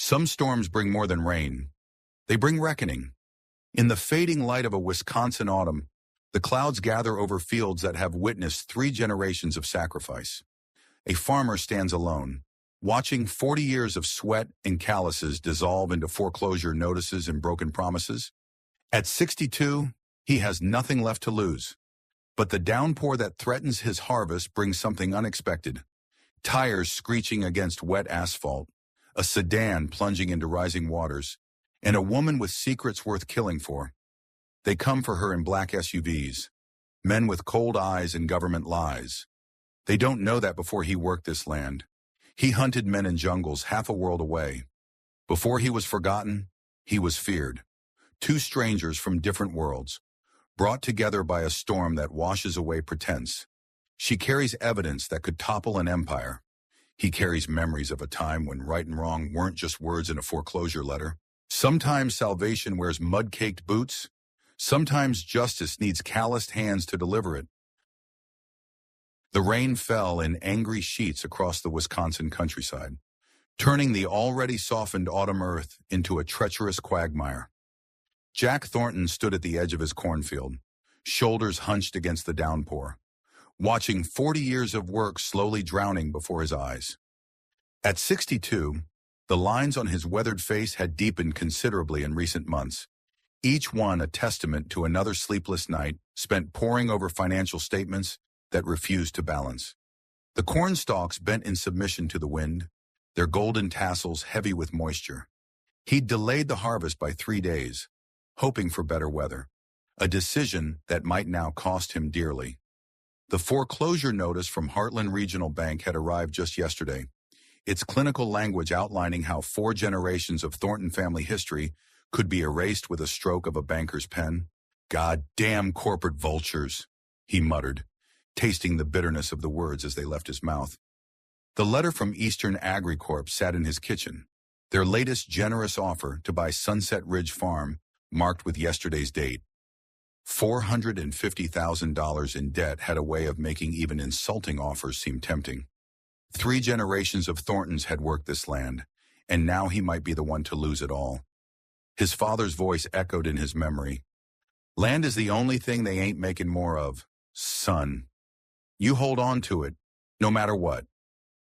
Some storms bring more than rain. They bring reckoning. In the fading light of a Wisconsin autumn, the clouds gather over fields that have witnessed 3 generations of sacrifice. A farmer stands alone, watching 40 years of sweat and calluses dissolve into foreclosure notices and broken promises. At 62, he has nothing left to lose. But the downpour that threatens his harvest brings something unexpected. Tires screeching against wet asphalt, a sedan plunging into rising waters, and a woman with secrets worth killing for. They come for her in black SUVs, men with cold eyes and government lies. They don't know that before he worked this land. He hunted men in jungles half a world away. Before he was forgotten, he was feared. 2 strangers from different worlds, brought together by a storm that washes away pretense. She carries evidence that could topple an empire. He carries memories of a time when right and wrong weren't just words in a foreclosure letter. Sometimes salvation wears mud-caked boots. Sometimes justice needs calloused hands to deliver it. The rain fell in angry sheets across the Wisconsin countryside, turning the already softened autumn earth into a treacherous quagmire. Jack Thornton stood at the edge of his cornfield, shoulders hunched against the downpour, watching 40 years of work slowly drowning before his eyes. At 62, the lines on his weathered face had deepened considerably in recent months, each one a testament to another sleepless night spent poring over financial statements that refused to balance. The corn stalks bent in submission to the wind, their golden tassels heavy with moisture. He'd delayed the harvest by 3 days, hoping for better weather, a decision that might now cost him dearly. The foreclosure notice from Heartland Regional Bank had arrived just yesterday, its clinical language outlining how 4 generations of Thornton family history could be erased with a stroke of a banker's pen. "God damn corporate vultures," he muttered, tasting the bitterness of the words as they left his mouth. The letter from Eastern AgriCorp sat in his kitchen, their latest generous offer to buy Sunset Ridge Farm marked with yesterday's date. $450,000 in debt had a way of making even insulting offers seem tempting. 3 generations of Thorntons had worked this land, and now he might be the one to lose it all. His father's voice echoed in his memory. "Land is the only thing they ain't making more of, son. You hold on to it, no matter what."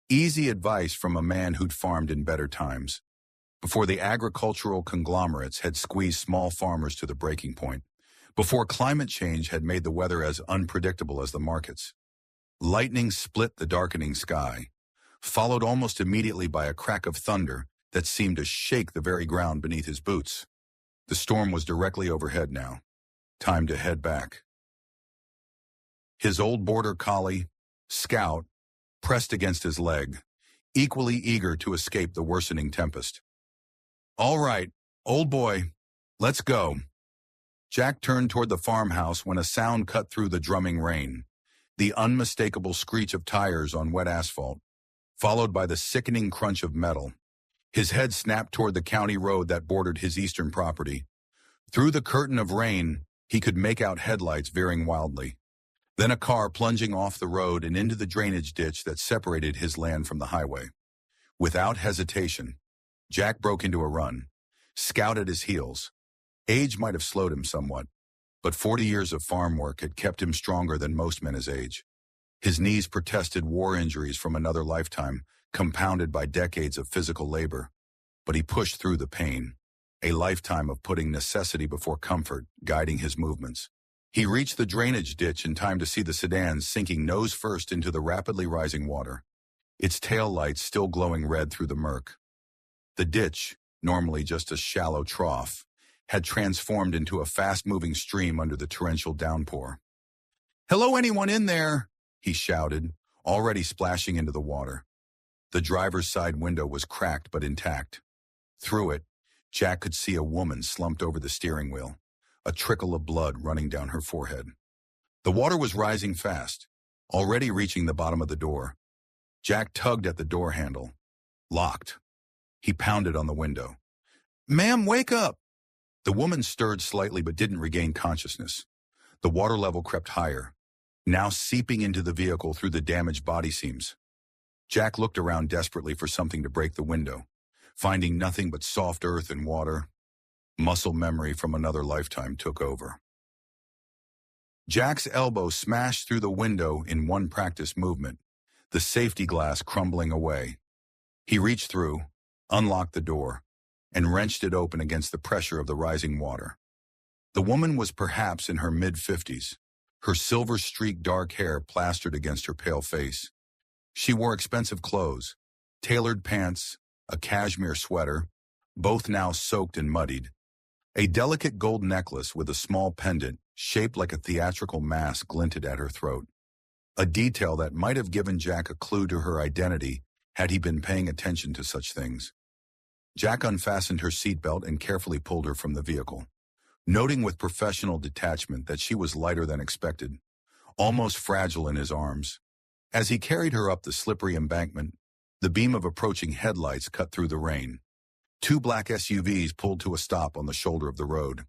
Easy advice from a man who'd farmed in better times, before the agricultural conglomerates had squeezed small farmers to the breaking point, before climate change had made the weather as unpredictable as the markets. Lightning split the darkening sky, followed almost immediately by a crack of thunder that seemed to shake the very ground beneath his boots. The storm was directly overhead now. Time to head back. His old border collie, Scout, pressed against his leg, equally eager to escape the worsening tempest. "All right, old boy, let's go." Jack turned toward the farmhouse when a sound cut through the drumming rain, the unmistakable screech of tires on wet asphalt, followed by the sickening crunch of metal. His head snapped toward the county road that bordered his eastern property. Through the curtain of rain, he could make out headlights veering wildly. Then a car plunging off the road and into the drainage ditch that separated his land from the highway. Without hesitation, Jack broke into a run, Scout at his heels. Age might have slowed him somewhat, but 40 years of farm work had kept him stronger than most men his age. His knees protested war injuries from another lifetime, compounded by decades of physical labor. But he pushed through the pain, a lifetime of putting necessity before comfort, guiding his movements. He reached the drainage ditch in time to see the sedan sinking nose first into the rapidly rising water, its tail lights still glowing red through the murk. The ditch, normally just a shallow trough, had transformed into a fast-moving stream under the torrential downpour. "Hello, anyone in there?" he shouted, already splashing into the water. The driver's side window was cracked but intact. Through it, Jack could see a woman slumped over the steering wheel, a trickle of blood running down her forehead. The water was rising fast, already reaching the bottom of the door. Jack tugged at the door handle. Locked. He pounded on the window. "Ma'am, wake up!" The woman stirred slightly but didn't regain consciousness. The water level crept higher, now seeping into the vehicle through the damaged body seams. Jack looked around desperately for something to break the window, finding nothing but soft earth and water. Muscle memory from another lifetime took over. Jack's elbow smashed through the window in one practice movement, the safety glass crumbling away. He reached through, unlocked the door, and wrenched it open against the pressure of the rising water. The woman was perhaps in her mid-50s, her silver-streaked dark hair plastered against her pale face. She wore expensive clothes, tailored pants, a cashmere sweater, both now soaked and muddied. A delicate gold necklace with a small pendant, shaped like a theatrical mask, glinted at her throat. A detail that might have given Jack a clue to her identity had he been paying attention to such things. Jack unfastened her seatbelt and carefully pulled her from the vehicle, noting with professional detachment that she was lighter than expected, almost fragile in his arms. As he carried her up the slippery embankment, the beam of approaching headlights cut through the rain. Two black SUVs pulled to a stop on the shoulder of the road,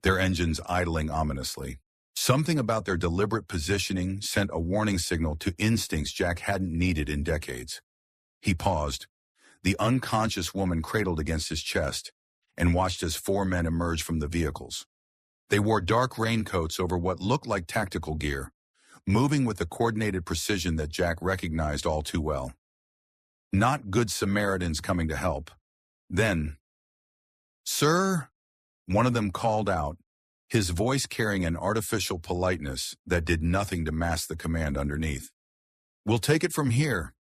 their engines idling ominously. Something about their deliberate positioning sent a warning signal to instincts Jack hadn't needed in decades. He paused, the unconscious woman cradled against his chest, and watched as four men emerged from the vehicles. They wore dark raincoats over what looked like tactical gear, moving with the coordinated precision that Jack recognized all too well. Not good Samaritans coming to help. Then, "Sir," one of them called out, his voice carrying an artificial politeness that did nothing to mask the command underneath. "We'll take it from here.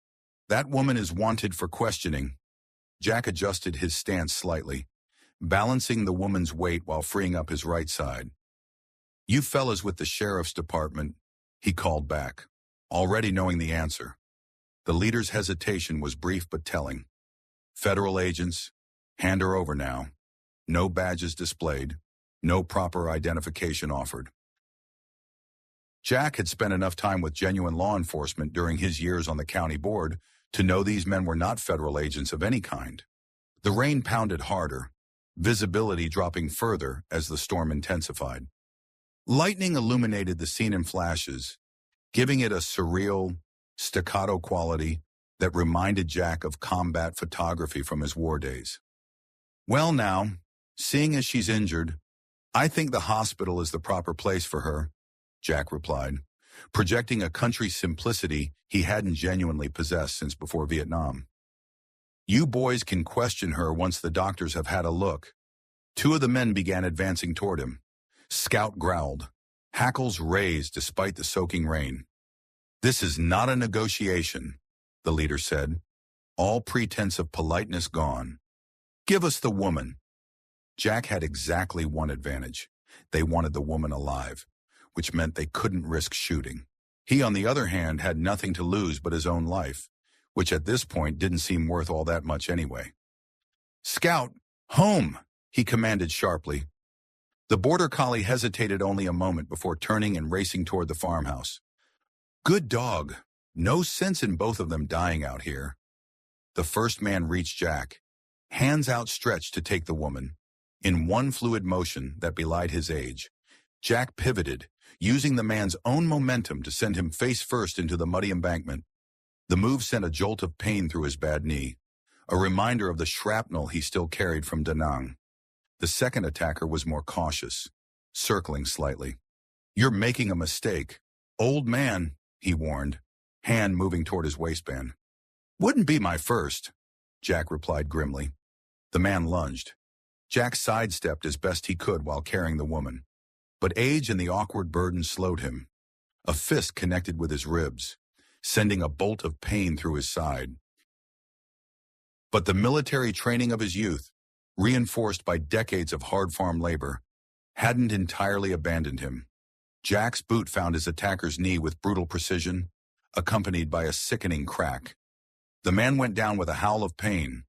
That woman is wanted for questioning." Jack adjusted his stance slightly, balancing the woman's weight while freeing up his right side. "You fellas with the sheriff's department," he called back, already knowing the answer. The leader's hesitation was brief but telling. "Federal agents, hand her over now. No badges displayed, no proper identification offered." Jack had spent enough time with genuine law enforcement during his years on the county board to know these men were not federal agents of any kind. The rain pounded harder, visibility dropping further as the storm intensified. Lightning illuminated the scene in flashes, giving it a surreal, staccato quality that reminded Jack of combat photography from his war days. "Well now, seeing as she's injured, I think the hospital is the proper place for her," Jack replied, projecting a country simplicity he hadn't genuinely possessed since before Vietnam. "You boys can question her once the doctors have had a look." Two of the men began advancing toward him. Scout growled, hackles raised despite the soaking rain. "This is not a negotiation," the leader said, all pretense of politeness gone. "Give us the woman." Jack had exactly one advantage. They wanted the woman alive, which meant they couldn't risk shooting. He, on the other hand, had nothing to lose but his own life, which at this point didn't seem worth all that much anyway. "Scout, home!" he commanded sharply. The border collie hesitated only a moment before turning and racing toward the farmhouse. "Good dog. No sense in both of them dying out here." The first man reached Jack, hands outstretched to take the woman. In one fluid motion that belied his age, Jack pivoted, using the man's own momentum to send him face first into the muddy embankment. The move sent a jolt of pain through his bad knee, a reminder of the shrapnel he still carried from Da Nang. The second attacker was more cautious, circling slightly. "You're making a mistake, old man," he warned, hand moving toward his waistband. "Wouldn't be my first," Jack replied grimly. The man lunged. Jack sidestepped as best he could while carrying the woman, but age and the awkward burden slowed him. A fist connected with his ribs, sending a bolt of pain through his side. But the military training of his youth, reinforced by decades of hard farm labor, hadn't entirely abandoned him. Jack's boot found his attacker's knee with brutal precision, accompanied by a sickening crack. The man went down with a howl of pain.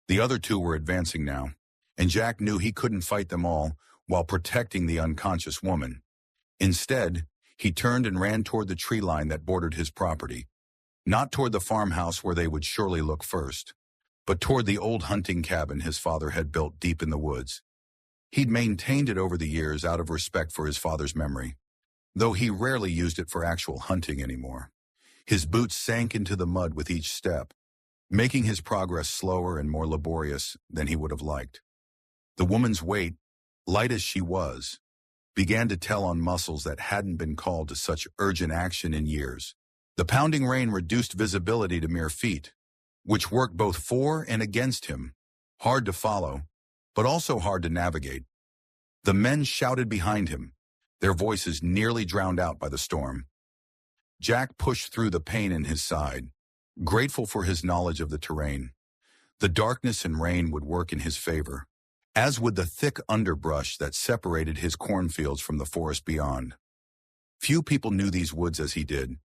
The other two were advancing now, and Jack knew he couldn't fight them all while protecting the unconscious woman. Instead, he turned and ran toward the tree line that bordered his property. Not toward the farmhouse where they would surely look first, but toward the old hunting cabin his father had built deep in the woods. He'd maintained it over the years out of respect for his father's memory, though he rarely used it for actual hunting anymore. His boots sank into the mud with each step, making his progress slower and more laborious than he would have liked. The woman's weight, light as she was, began to tell on muscles that hadn't been called to such urgent action in years. The pounding rain reduced visibility to mere feet, which worked both for and against him, hard to follow, but also hard to navigate. The men shouted behind him, their voices nearly drowned out by the storm. Jack pushed through the pain in his side, grateful for his knowledge of the terrain. The darkness and rain would work in his favor, as would the thick underbrush that separated his cornfields from the forest beyond. Few people knew these woods as he did.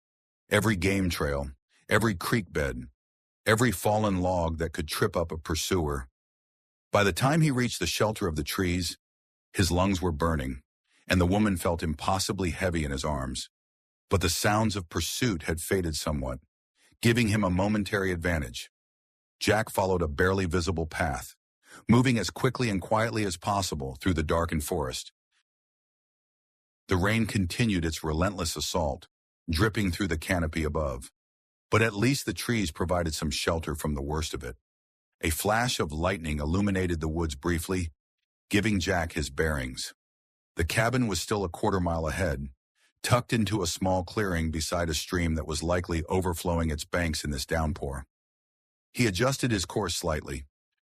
Every game trail, every creek bed, every fallen log that could trip up a pursuer. By the time he reached the shelter of the trees, his lungs were burning, and the woman felt impossibly heavy in his arms. But the sounds of pursuit had faded somewhat, giving him a momentary advantage. Jack followed a barely visible path, moving as quickly and quietly as possible through the darkened forest. The rain continued its relentless assault, dripping through the canopy above. But at least the trees provided some shelter from the worst of it. A flash of lightning illuminated the woods briefly, giving Jack his bearings. The cabin was still a quarter-mile ahead, tucked into a small clearing beside a stream that was likely overflowing its banks in this downpour. He adjusted his course slightly,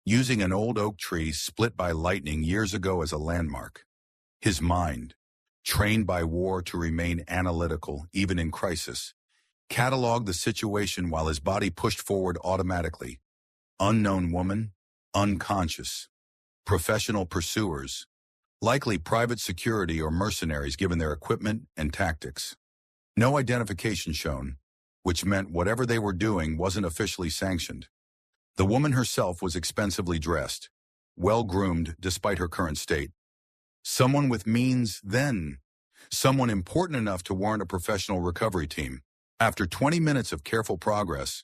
using an old oak tree split by lightning years ago as a landmark. His mind, trained by war to remain analytical even in crisis, cataloged the situation while his body pushed forward automatically. Unknown woman, unconscious. Professional pursuers, likely private security or mercenaries given their equipment and tactics. No identification shown, which meant whatever they were doing wasn't officially sanctioned. The woman herself was expensively dressed, well-groomed despite her current state. Someone with means then. Someone important enough to warrant a professional recovery team. After 20 minutes of careful progress,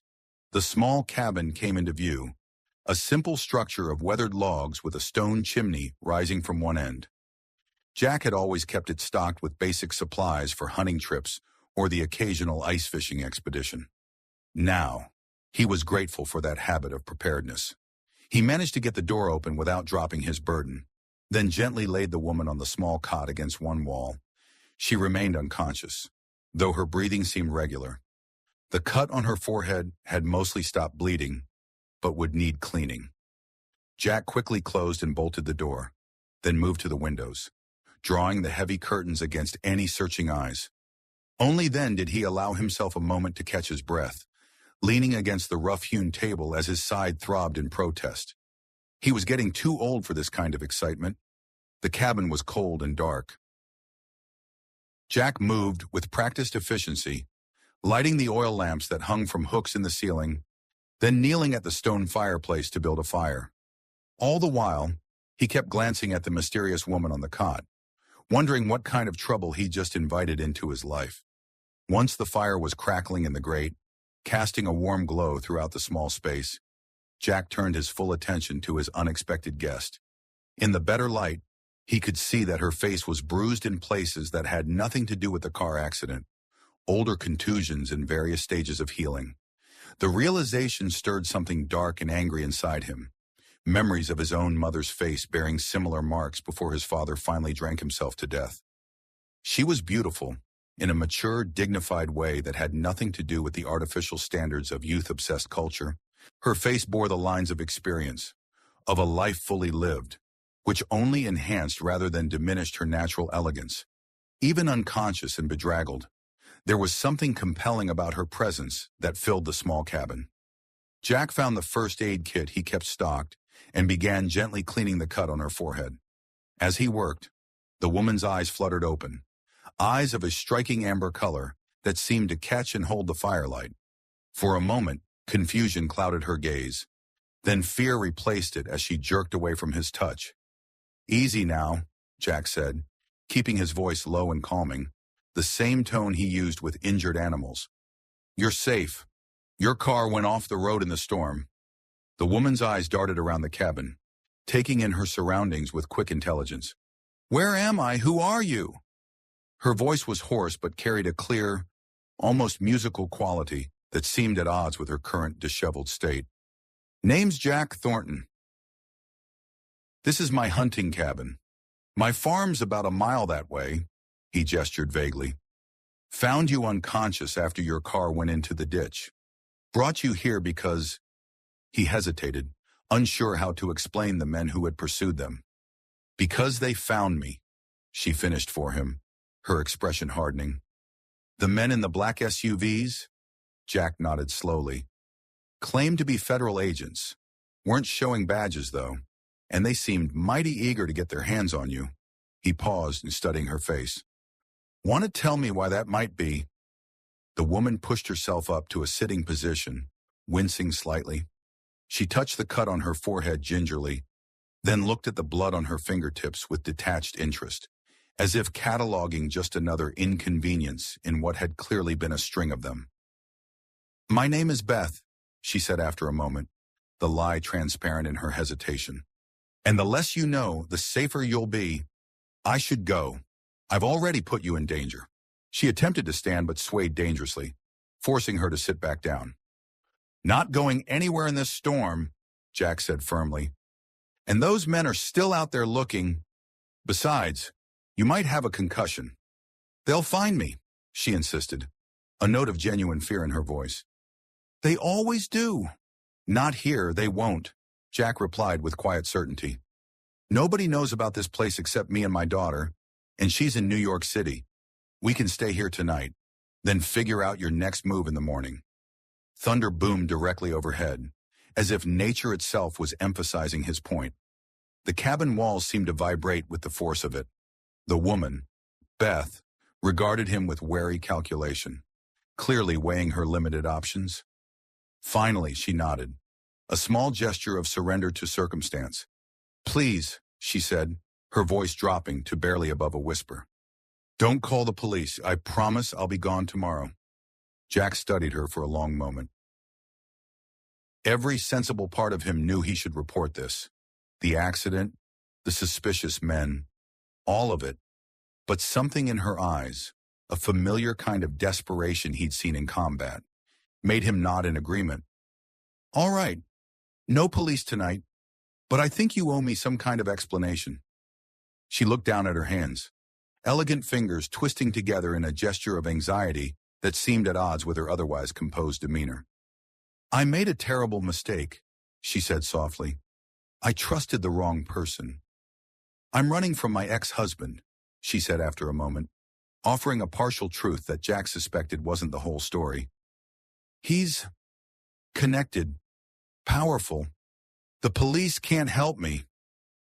the small cabin came into view, a simple structure of weathered logs with a stone chimney rising from one end. Jack had always kept it stocked with basic supplies for hunting trips or the occasional ice fishing expedition. Now, he was grateful for that habit of preparedness. He managed to get the door open without dropping his burden, then gently laid the woman on the small cot against one wall. She remained unconscious, though her breathing seemed regular. The cut on her forehead had mostly stopped bleeding, but would need cleaning. Jack quickly closed and bolted the door, then moved to the windows, drawing the heavy curtains against any searching eyes. Only then did he allow himself a moment to catch his breath, leaning against the rough-hewn table as his side throbbed in protest. He was getting too old for this kind of excitement. The cabin was cold and dark. Jack moved with practiced efficiency, lighting the oil lamps that hung from hooks in the ceiling, then kneeling at the stone fireplace to build a fire. All the while, he kept glancing at the mysterious woman on the cot, wondering what kind of trouble he'd just invited into his life. Once the fire was crackling in the grate, casting a warm glow throughout the small space, Jack turned his full attention to his unexpected guest. In the better light, he could see that her face was bruised in places that had nothing to do with the car accident, older contusions in various stages of healing. The realization stirred something dark and angry inside him, memories of his own mother's face bearing similar marks before his father finally drank himself to death. She was beautiful, in a mature, dignified way that had nothing to do with the artificial standards of youth-obsessed culture. Her face bore the lines of experience, of a life fully lived, which only enhanced rather than diminished her natural elegance. Even unconscious and bedraggled, there was something compelling about her presence that filled the small cabin. Jack found the first aid kit he kept stocked and began gently cleaning the cut on her forehead. As he worked, the woman's eyes fluttered open, eyes of a striking amber color that seemed to catch and hold the firelight. For a moment, confusion clouded her gaze. Then fear replaced it as she jerked away from his touch. "Easy now," Jack said, keeping his voice low and calming, the same tone he used with injured animals. "You're safe. Your car went off the road in the storm." The woman's eyes darted around the cabin, taking in her surroundings with quick intelligence. "Where am I? Who are you?" Her voice was hoarse but carried a clear, almost musical quality that seemed at odds with her current disheveled state. Name's Jack Thornton. This is my hunting cabin. My farm's about a mile that way, he gestured vaguely. Found you unconscious after your car went into the ditch. Brought you here because... He hesitated, unsure how to explain the men who had pursued them. Because they found me, she finished for him, her expression hardening. The men in the black SUVs? Jack nodded slowly. Claimed to be federal agents. Weren't showing badges, though, and they seemed mighty eager to get their hands on you. He paused, studying her face. Want to tell me why that might be? The woman pushed herself up to a sitting position, wincing slightly. She touched the cut on her forehead gingerly, then looked at the blood on her fingertips with detached interest, as if cataloging just another inconvenience in what had clearly been a string of them. My name is Beth, she said after a moment, the lie transparent in her hesitation. And the less you know, the safer you'll be. I should go. I've already put you in danger. She attempted to stand but swayed dangerously, forcing her to sit back down. Not going anywhere in this storm, Jack said firmly. And those men are still out there looking. Besides, you might have a concussion. They'll find me, she insisted, a note of genuine fear in her voice. They always do. Not here, they won't, Jack replied with quiet certainty. Nobody knows about this place except me and my daughter, and she's in New York City. We can stay here tonight, then figure out your next move in the morning. Thunder boomed directly overhead, as if nature itself was emphasizing his point. The cabin walls seemed to vibrate with the force of it. The woman, Beth, regarded him with wary calculation, clearly weighing her limited options. Finally, she nodded, a small gesture of surrender to circumstance. Please, she said, her voice dropping to barely above a whisper. Don't call the police. I promise I'll be gone tomorrow. Jack studied her for a long moment. Every sensible part of him knew he should report this. The accident, the suspicious men, all of it. But something in her eyes, a familiar kind of desperation he'd seen in combat, made him nod in agreement. All right, no police tonight, but I think you owe me some kind of explanation. She looked down at her hands, elegant fingers twisting together in a gesture of anxiety that seemed at odds with her otherwise composed demeanor. I made a terrible mistake, she said softly. I trusted the wrong person. I'm running from my ex-husband, she said after a moment, offering a partial truth that Jack suspected wasn't the whole story. He's connected, powerful. The police can't help me.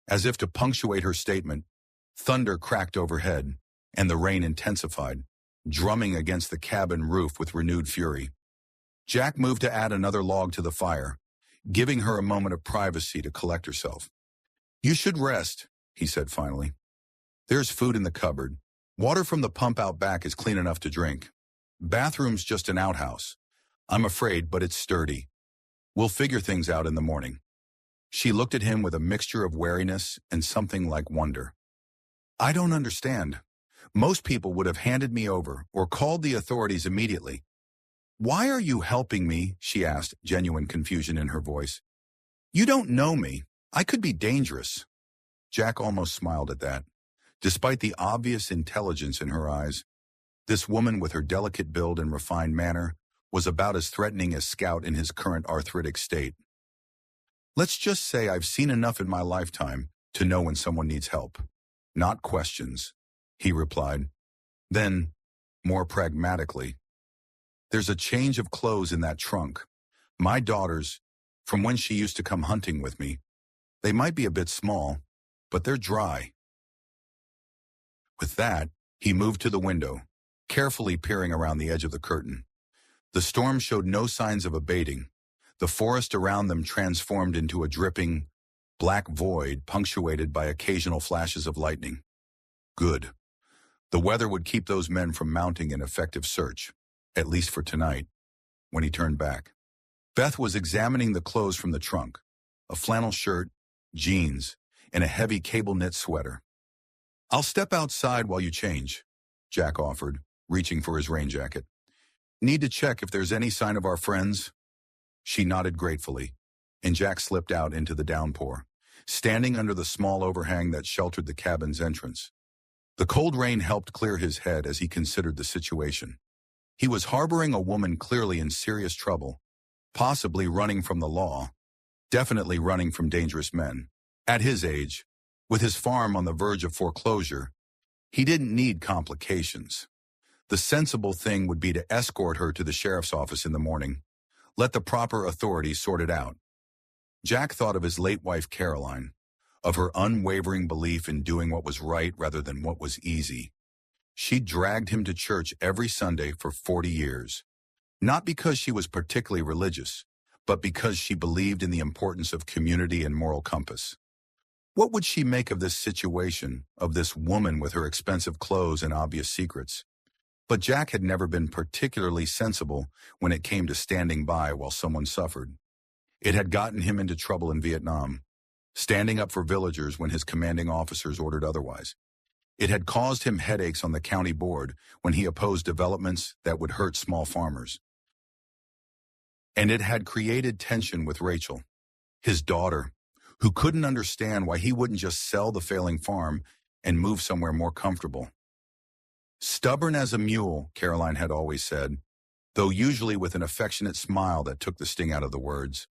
As if to punctuate her statement, thunder cracked overhead, and the rain intensified, drumming against the cabin roof with renewed fury. Jack moved to add another log to the fire, giving her a moment of privacy to collect herself. You should rest, he said finally. There's food in the cupboard. Water from the pump out back is clean enough to drink. Bathroom's just an outhouse. I'm afraid, but it's sturdy. We'll figure things out in the morning. She looked at him with a mixture of wariness and something like wonder. I don't understand. Most people would have handed me over or called the authorities immediately. Why are you helping me? She asked, genuine confusion in her voice. You don't know me. I could be dangerous. Jack almost smiled at that. Despite the obvious intelligence in her eyes, this woman with her delicate build and refined manner was about as threatening as Scout in his current arthritic state. Let's just say I've seen enough in my lifetime to know when someone needs help. Not questions, he replied. Then, more pragmatically, there's a change of clothes in that trunk. My daughter's, from when she used to come hunting with me. They might be a bit small, but they're dry. With that, he moved to the window, carefully peering around the edge of the curtain. The storm showed no signs of abating. The forest around them transformed into a dripping, black void punctuated by occasional flashes of lightning. Good. The weather would keep those men from mounting an effective search, at least for tonight. When he turned back, Beth was examining the clothes from the trunk, a flannel shirt, jeans, and a heavy cable-knit sweater. I'll step outside while you change, Jack offered, reaching for his rain jacket. Need to check if there's any sign of our friends? She nodded gratefully, and Jack slipped out into the downpour, standing under the small overhang that sheltered the cabin's entrance. The cold rain helped clear his head as he considered the situation. He was harboring a woman clearly in serious trouble, possibly running from the law, definitely running from dangerous men. At his age, with his farm on the verge of foreclosure, he didn't need complications. The sensible thing would be to escort her to the sheriff's office in the morning, let the proper authorities sort it out. Jack thought of his late wife Caroline, of her unwavering belief in doing what was right rather than what was easy. She dragged him to church every Sunday for 40 years, not because she was particularly religious, but because she believed in the importance of community and moral compass. What would she make of this situation, of this woman with her expensive clothes and obvious secrets? But Jack had never been particularly sensible when it came to standing by while someone suffered. It had gotten him into trouble in Vietnam, standing up for villagers when his commanding officers ordered otherwise. It had caused him headaches on the county board when he opposed developments that would hurt small farmers. And it had created tension with Rachel, his daughter, who couldn't understand why he wouldn't just sell the failing farm and move somewhere more comfortable. Stubborn as a mule, Caroline had always said, though usually with an affectionate smile that took the sting out of the words.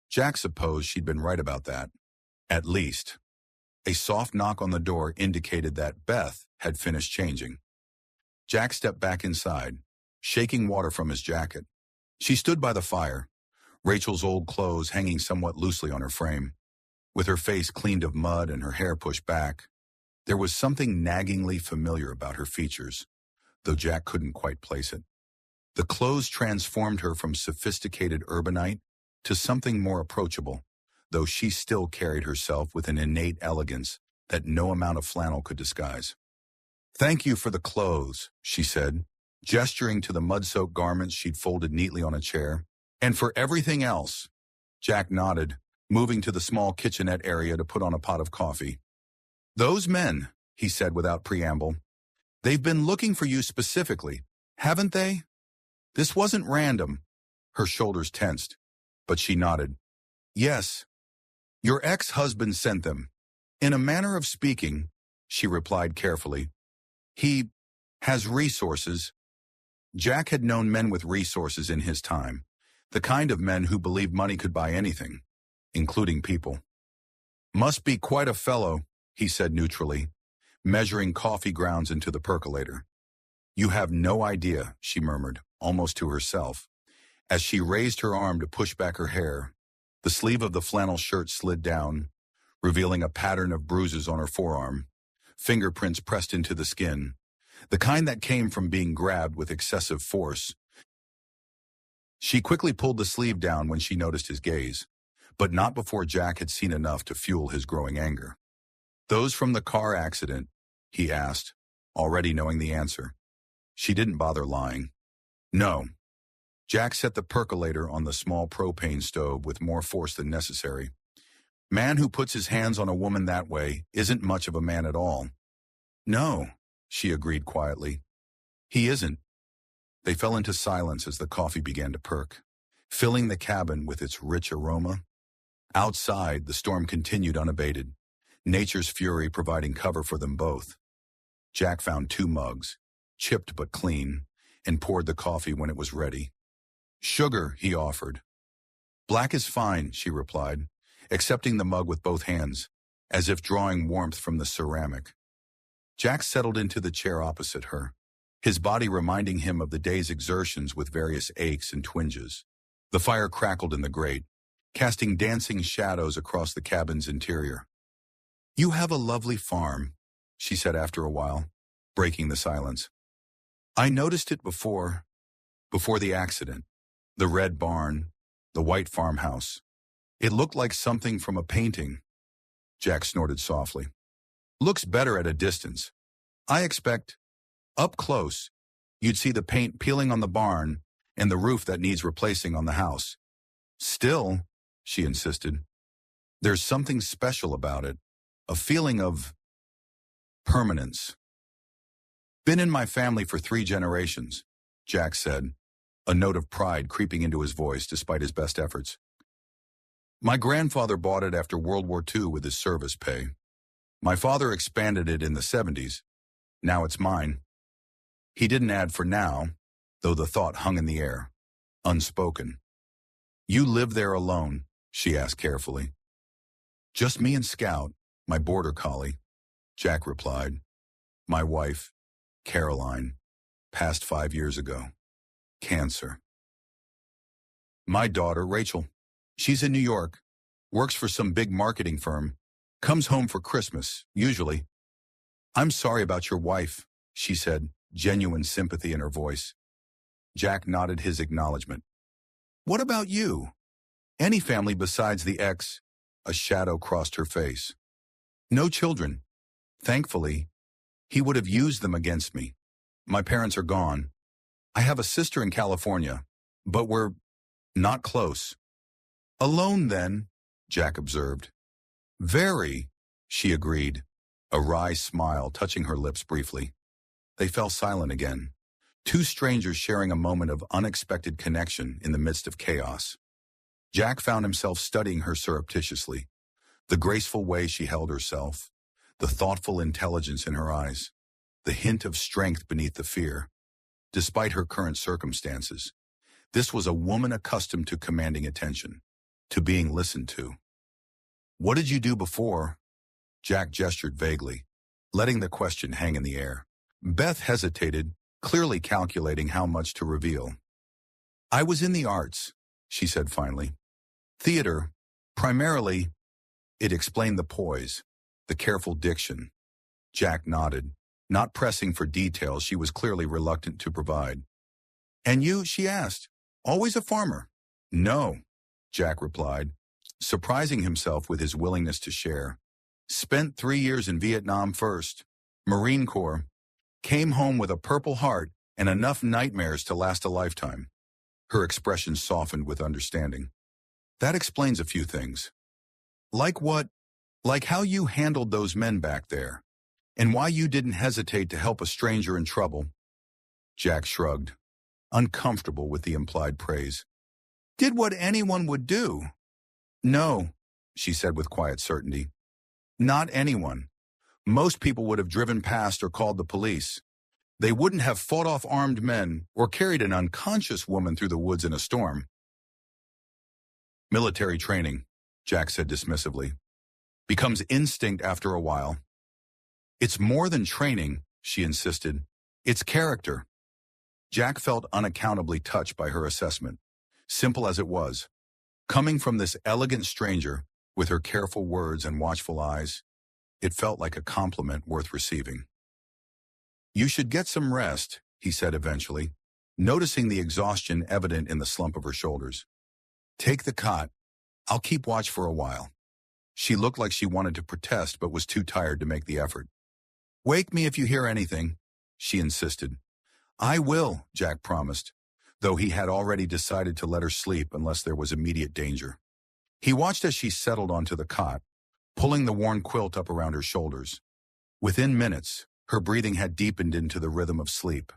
Jack supposed she'd been right about that. At least. A soft knock on the door indicated that Beth had finished changing. Jack stepped back inside, shaking water from his jacket. She stood by the fire, Rachel's old clothes hanging somewhat loosely on her frame. With her face cleaned of mud and her hair pushed back, there was something naggingly familiar about her features, though Jack couldn't quite place it. The clothes transformed her from sophisticated urbanite to something more approachable, though she still carried herself with an innate elegance that no amount of flannel could disguise. "Thank you for the clothes," she said, gesturing to the mud-soaked garments she'd folded neatly on a chair. "And for everything else." Jack nodded, moving to the small kitchenette area to put on a pot of coffee. "Those men," he said without preamble, "they've been looking for you specifically, haven't they?" This wasn't random. Her shoulders tensed, but she nodded. "Yes. Your ex-husband sent them. In a manner of speaking," she replied carefully. "He has resources." Jack had known men with resources in his time, the kind of men who believed money could buy anything, including people. "Must be quite a fellow," he said neutrally, measuring coffee grounds into the percolator. "You have no idea," she murmured, almost to herself, as she raised her arm to push back her hair. The sleeve of the flannel shirt slid down, revealing a pattern of bruises on her forearm, fingerprints pressed into the skin, the kind that came from being grabbed with excessive force. She quickly pulled the sleeve down when she noticed his gaze, but not before Jack had seen enough to fuel his growing anger. "Those from the car accident?" he asked, already knowing the answer. She didn't bother lying. "No." Jack set the percolator on the small propane stove with more force than necessary. "Man who puts his hands on a woman that way isn't much of a man at all." "No," she agreed quietly. "He isn't." They fell into silence as the coffee began to perk, filling the cabin with its rich aroma. Outside, the storm continued unabated, nature's fury providing cover for them both. Jack found 2 mugs, chipped but clean, and poured the coffee when it was ready. "Sugar," he offered. "Black is fine," she replied, accepting the mug with both hands, as if drawing warmth from the ceramic. Jack settled into the chair opposite her, his body reminding him of the day's exertions with various aches and twinges. The fire crackled in the grate, casting dancing shadows across the cabin's interior. "You have a lovely farm," she said after a while, breaking the silence. "I noticed it before the accident. The red barn, the white farmhouse. It looked like something from a painting." Jack snorted softly. "Looks better at a distance. I expect, up close, you'd see the paint peeling on the barn and the roof that needs replacing on the house. Still," she insisted, "there's something special about it, a feeling of permanence." "Been in my family for 3 generations, Jack said, a note of pride creeping into his voice despite his best efforts. My grandfather bought it after World War II with his service pay. My father expanded it in the 70s. Now it's mine. He didn't add for now, though the thought hung in the air, unspoken. You live there alone? She asked carefully. Just me and Scout, my border collie, Jack replied. My wife, Caroline, passed 5 years ago. Cancer. My daughter, Rachel. She's in New York, works for some big marketing firm, comes home for Christmas, usually. I'm sorry about your wife, she said, genuine sympathy in her voice. Jack nodded his acknowledgement. What about you? Any family besides the ex? A shadow crossed her face. No children. Thankfully, he would have used them against me. My parents are gone. I have a sister in California, but we're not close. Alone then, Jack observed. Very, she agreed, a wry smile touching her lips briefly. They fell silent again, two strangers sharing a moment of unexpected connection in the midst of chaos. Jack found himself studying her surreptitiously, the graceful way she held herself, the thoughtful intelligence in her eyes, the hint of strength beneath the fear. Despite her current circumstances, this was a woman accustomed to commanding attention, to being listened to. What did you do before? Jack gestured vaguely, letting the question hang in the air. Beth hesitated, clearly calculating how much to reveal. I was in the arts, she said finally. Theater, primarily. It explained the poise, the careful diction. Jack nodded, not pressing for details she was clearly reluctant to provide. And you, she asked, always a farmer? No, Jack replied, surprising himself with his willingness to share. Spent 3 years in Vietnam first, Marine Corps, came home with a Purple Heart and enough nightmares to last a lifetime. Her expression softened with understanding. That explains a few things. Like what? Like how you handled those men back there, and why you didn't hesitate to help a stranger in trouble. Jack shrugged, uncomfortable with the implied praise. Did what anyone would do. No, she said with quiet certainty. Not anyone. Most people would have driven past or called the police. They wouldn't have fought off armed men or carried an unconscious woman through the woods in a storm. Military training, Jack said dismissively. Becomes instinct after a while. It's more than training, she insisted. It's character. Jack felt unaccountably touched by her assessment, simple as it was. Coming from this elegant stranger, with her careful words and watchful eyes, it felt like a compliment worth receiving. You should get some rest, he said eventually, noticing the exhaustion evident in the slump of her shoulders. Take the cot. I'll keep watch for a while. She looked like she wanted to protest but was too tired to make the effort. Wake me if you hear anything, she insisted. I will, Jack promised, though he had already decided to let her sleep unless there was immediate danger. He watched as she settled onto the cot, pulling the worn quilt up around her shoulders. Within minutes, her breathing had deepened into the rhythm of sleep,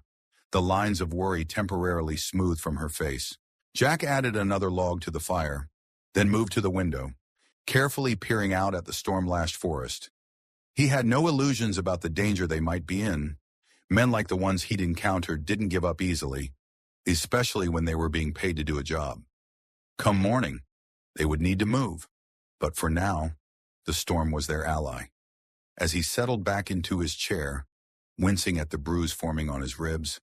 the lines of worry temporarily smoothed from her face. Jack added another log to the fire, then moved to the window, carefully peering out at the storm-lashed forest. He had no illusions about the danger they might be in. Men like the ones he'd encountered didn't give up easily, especially when they were being paid to do a job. Come morning, they would need to move, but for now, the storm was their ally. As he settled back into his chair, wincing at the bruise forming on his ribs,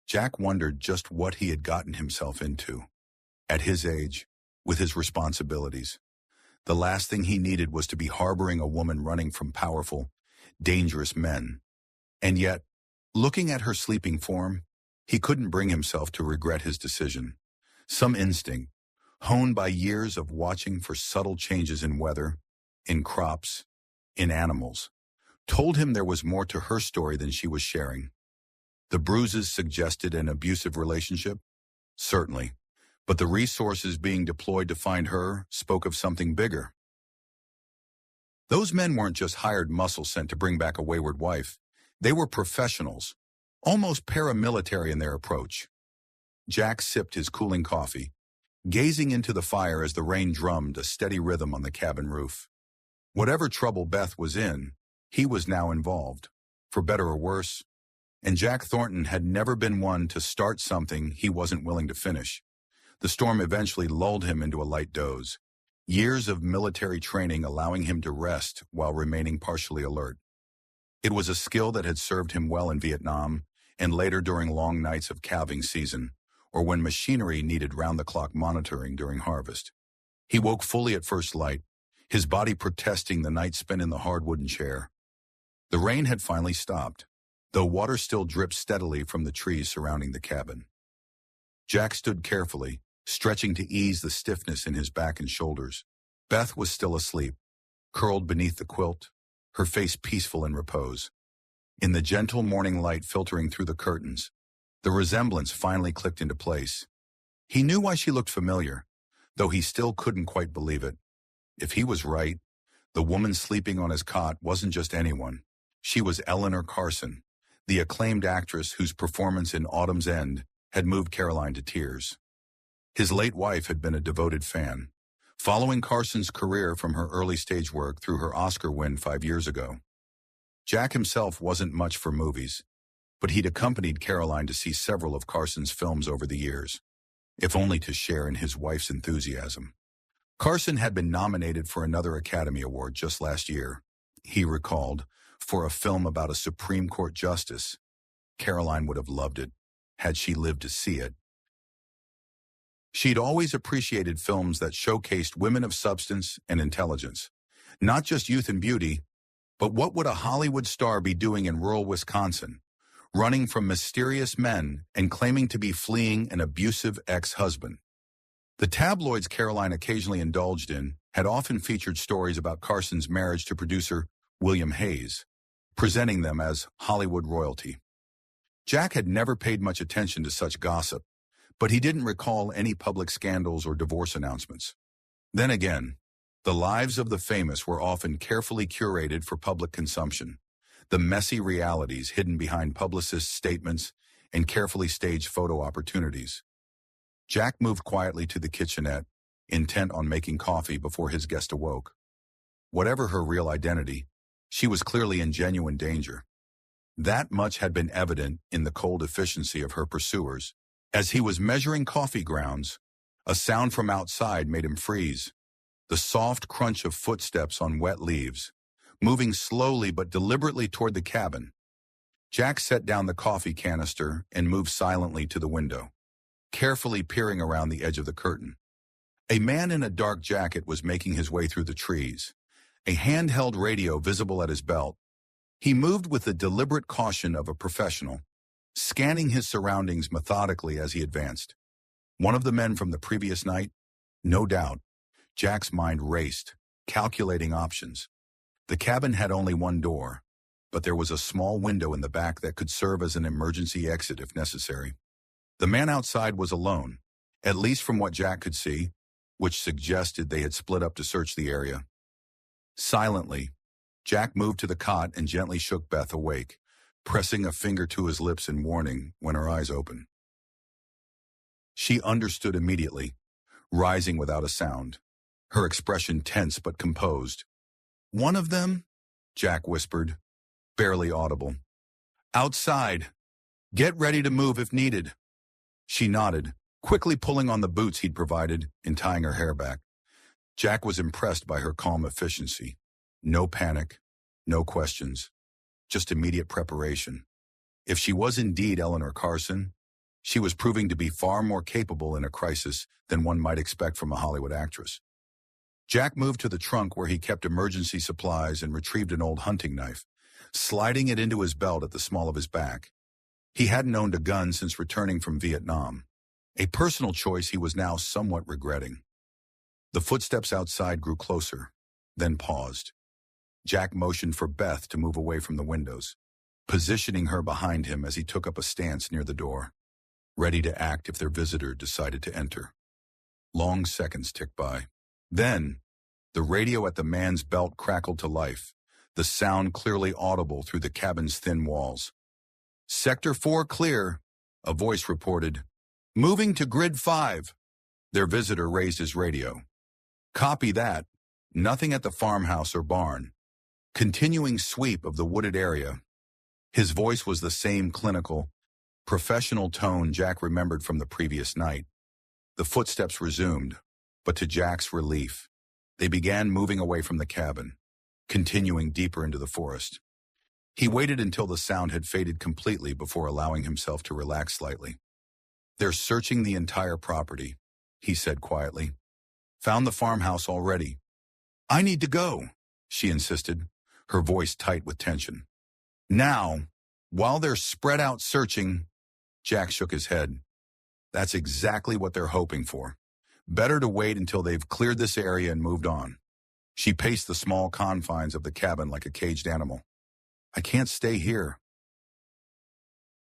Jack wondered just what he had gotten himself into. At his age, with his responsibilities, the last thing he needed was to be harboring a woman running from powerful, dangerous men. And yet, looking at her sleeping form, he couldn't bring himself to regret his decision. Some instinct, honed by years of watching for subtle changes in weather, in crops, in animals, told him there was more to her story than she was sharing. The bruises suggested an abusive relationship? Certainly, but the resources being deployed to find her spoke of something bigger. Those men weren't just hired muscle sent to bring back a wayward wife. They were professionals, almost paramilitary in their approach. Jack sipped his cooling coffee, gazing into the fire as the rain drummed a steady rhythm on the cabin roof. Whatever trouble Beth was in, he was now involved, for better or worse, and Jack Thornton had never been one to start something he wasn't willing to finish. The storm eventually lulled him into a light doze, years of military training allowing him to rest while remaining partially alert. It was a skill that had served him well in Vietnam and later during long nights of calving season, or when machinery needed round-the-clock monitoring during harvest. He woke fully at first light, his body protesting the night spent in the hard wooden chair. The rain had finally stopped, though water still dripped steadily from the trees surrounding the cabin. Jack stood carefully, stretching to ease the stiffness in his back and shoulders. Beth was still asleep, curled beneath the quilt, her face peaceful in repose. In the gentle morning light filtering through the curtains, the resemblance finally clicked into place. He knew why she looked familiar, though he still couldn't quite believe it. If he was right, the woman sleeping on his cot wasn't just anyone. She was Eleanor Carson, the acclaimed actress whose performance in Autumn's End had moved Caroline to tears. His late wife had been a devoted fan, following Carson's career from her early stage work through her Oscar win 5 years ago. Jack himself wasn't much for movies, but he'd accompanied Caroline to see several of Carson's films over the years, if only to share in his wife's enthusiasm. Carson had been nominated for another Academy Award just last year, he recalled, for a film about a Supreme Court justice. Caroline would have loved it, had she lived to see it. She'd always appreciated films that showcased women of substance and intelligence, not just youth and beauty, but what would a Hollywood star be doing in rural Wisconsin, running from mysterious men and claiming to be fleeing an abusive ex-husband? The tabloids Caroline occasionally indulged in had often featured stories about Carson's marriage to producer William Hayes, presenting them as Hollywood royalty. Jack had never paid much attention to such gossip, but he didn't recall any public scandals or divorce announcements. Then again, the lives of the famous were often carefully curated for public consumption, the messy realities hidden behind publicists' statements and carefully staged photo opportunities. Jack moved quietly to the kitchenette, intent on making coffee before his guest awoke. Whatever her real identity, she was clearly in genuine danger. That much had been evident in the cold efficiency of her pursuers. As he was measuring coffee grounds, a sound from outside made him freeze. The soft crunch of footsteps on wet leaves, moving slowly but deliberately toward the cabin. Jack set down the coffee canister and moved silently to the window, carefully peering around the edge of the curtain. A man in a dark jacket was making his way through the trees, a handheld radio visible at his belt. He moved with the deliberate caution of a professional, scanning his surroundings methodically as he advanced. One of the men from the previous night? No doubt. Jack's mind raced, calculating options. The cabin had only one door, but there was a small window in the back that could serve as an emergency exit if necessary. The man outside was alone, at least from what Jack could see, which suggested they had split up to search the area. Silently, Jack moved to the cot and gently shook Beth awake, pressing a finger to his lips in warning when her eyes opened. She understood immediately, rising without a sound, her expression tense but composed. "One of them?" Jack whispered, barely audible. "Outside. Get ready to move if needed." She nodded, quickly pulling on the boots he'd provided and tying her hair back. Jack was impressed by her calm efficiency. No panic, no questions, just immediate preparation. If she was indeed Eleanor Carson, she was proving to be far more capable in a crisis than one might expect from a Hollywood actress. Jack moved to the trunk where he kept emergency supplies and retrieved an old hunting knife, sliding it into his belt at the small of his back. He hadn't owned a gun since returning from Vietnam, a personal choice he was now somewhat regretting. The footsteps outside grew closer, then paused. Jack motioned for Beth to move away from the windows, positioning her behind him as he took up a stance near the door, ready to act if their visitor decided to enter. Long seconds ticked by. Then, the radio at the man's belt crackled to life, the sound clearly audible through the cabin's thin walls. "Sector 4 clear," a voice reported. "Moving to Grid 5. Their visitor raised his radio. Copy that. Nothing at the farmhouse or barn. Continuing sweep of the wooded area. His voice was the same clinical, professional tone Jack remembered from the previous night. The footsteps resumed, but to Jack's relief, they began moving away from the cabin, continuing deeper into the forest. He waited until the sound had faded completely before allowing himself to relax slightly. They're searching the entire property, he said quietly. Found the farmhouse already. I need to go, she insisted, her voice tight with tension. Now, while they're spread out searching, Jack shook his head. That's exactly what they're hoping for. Better to wait until they've cleared this area and moved on. She paced the small confines of the cabin like a caged animal. I can't stay here.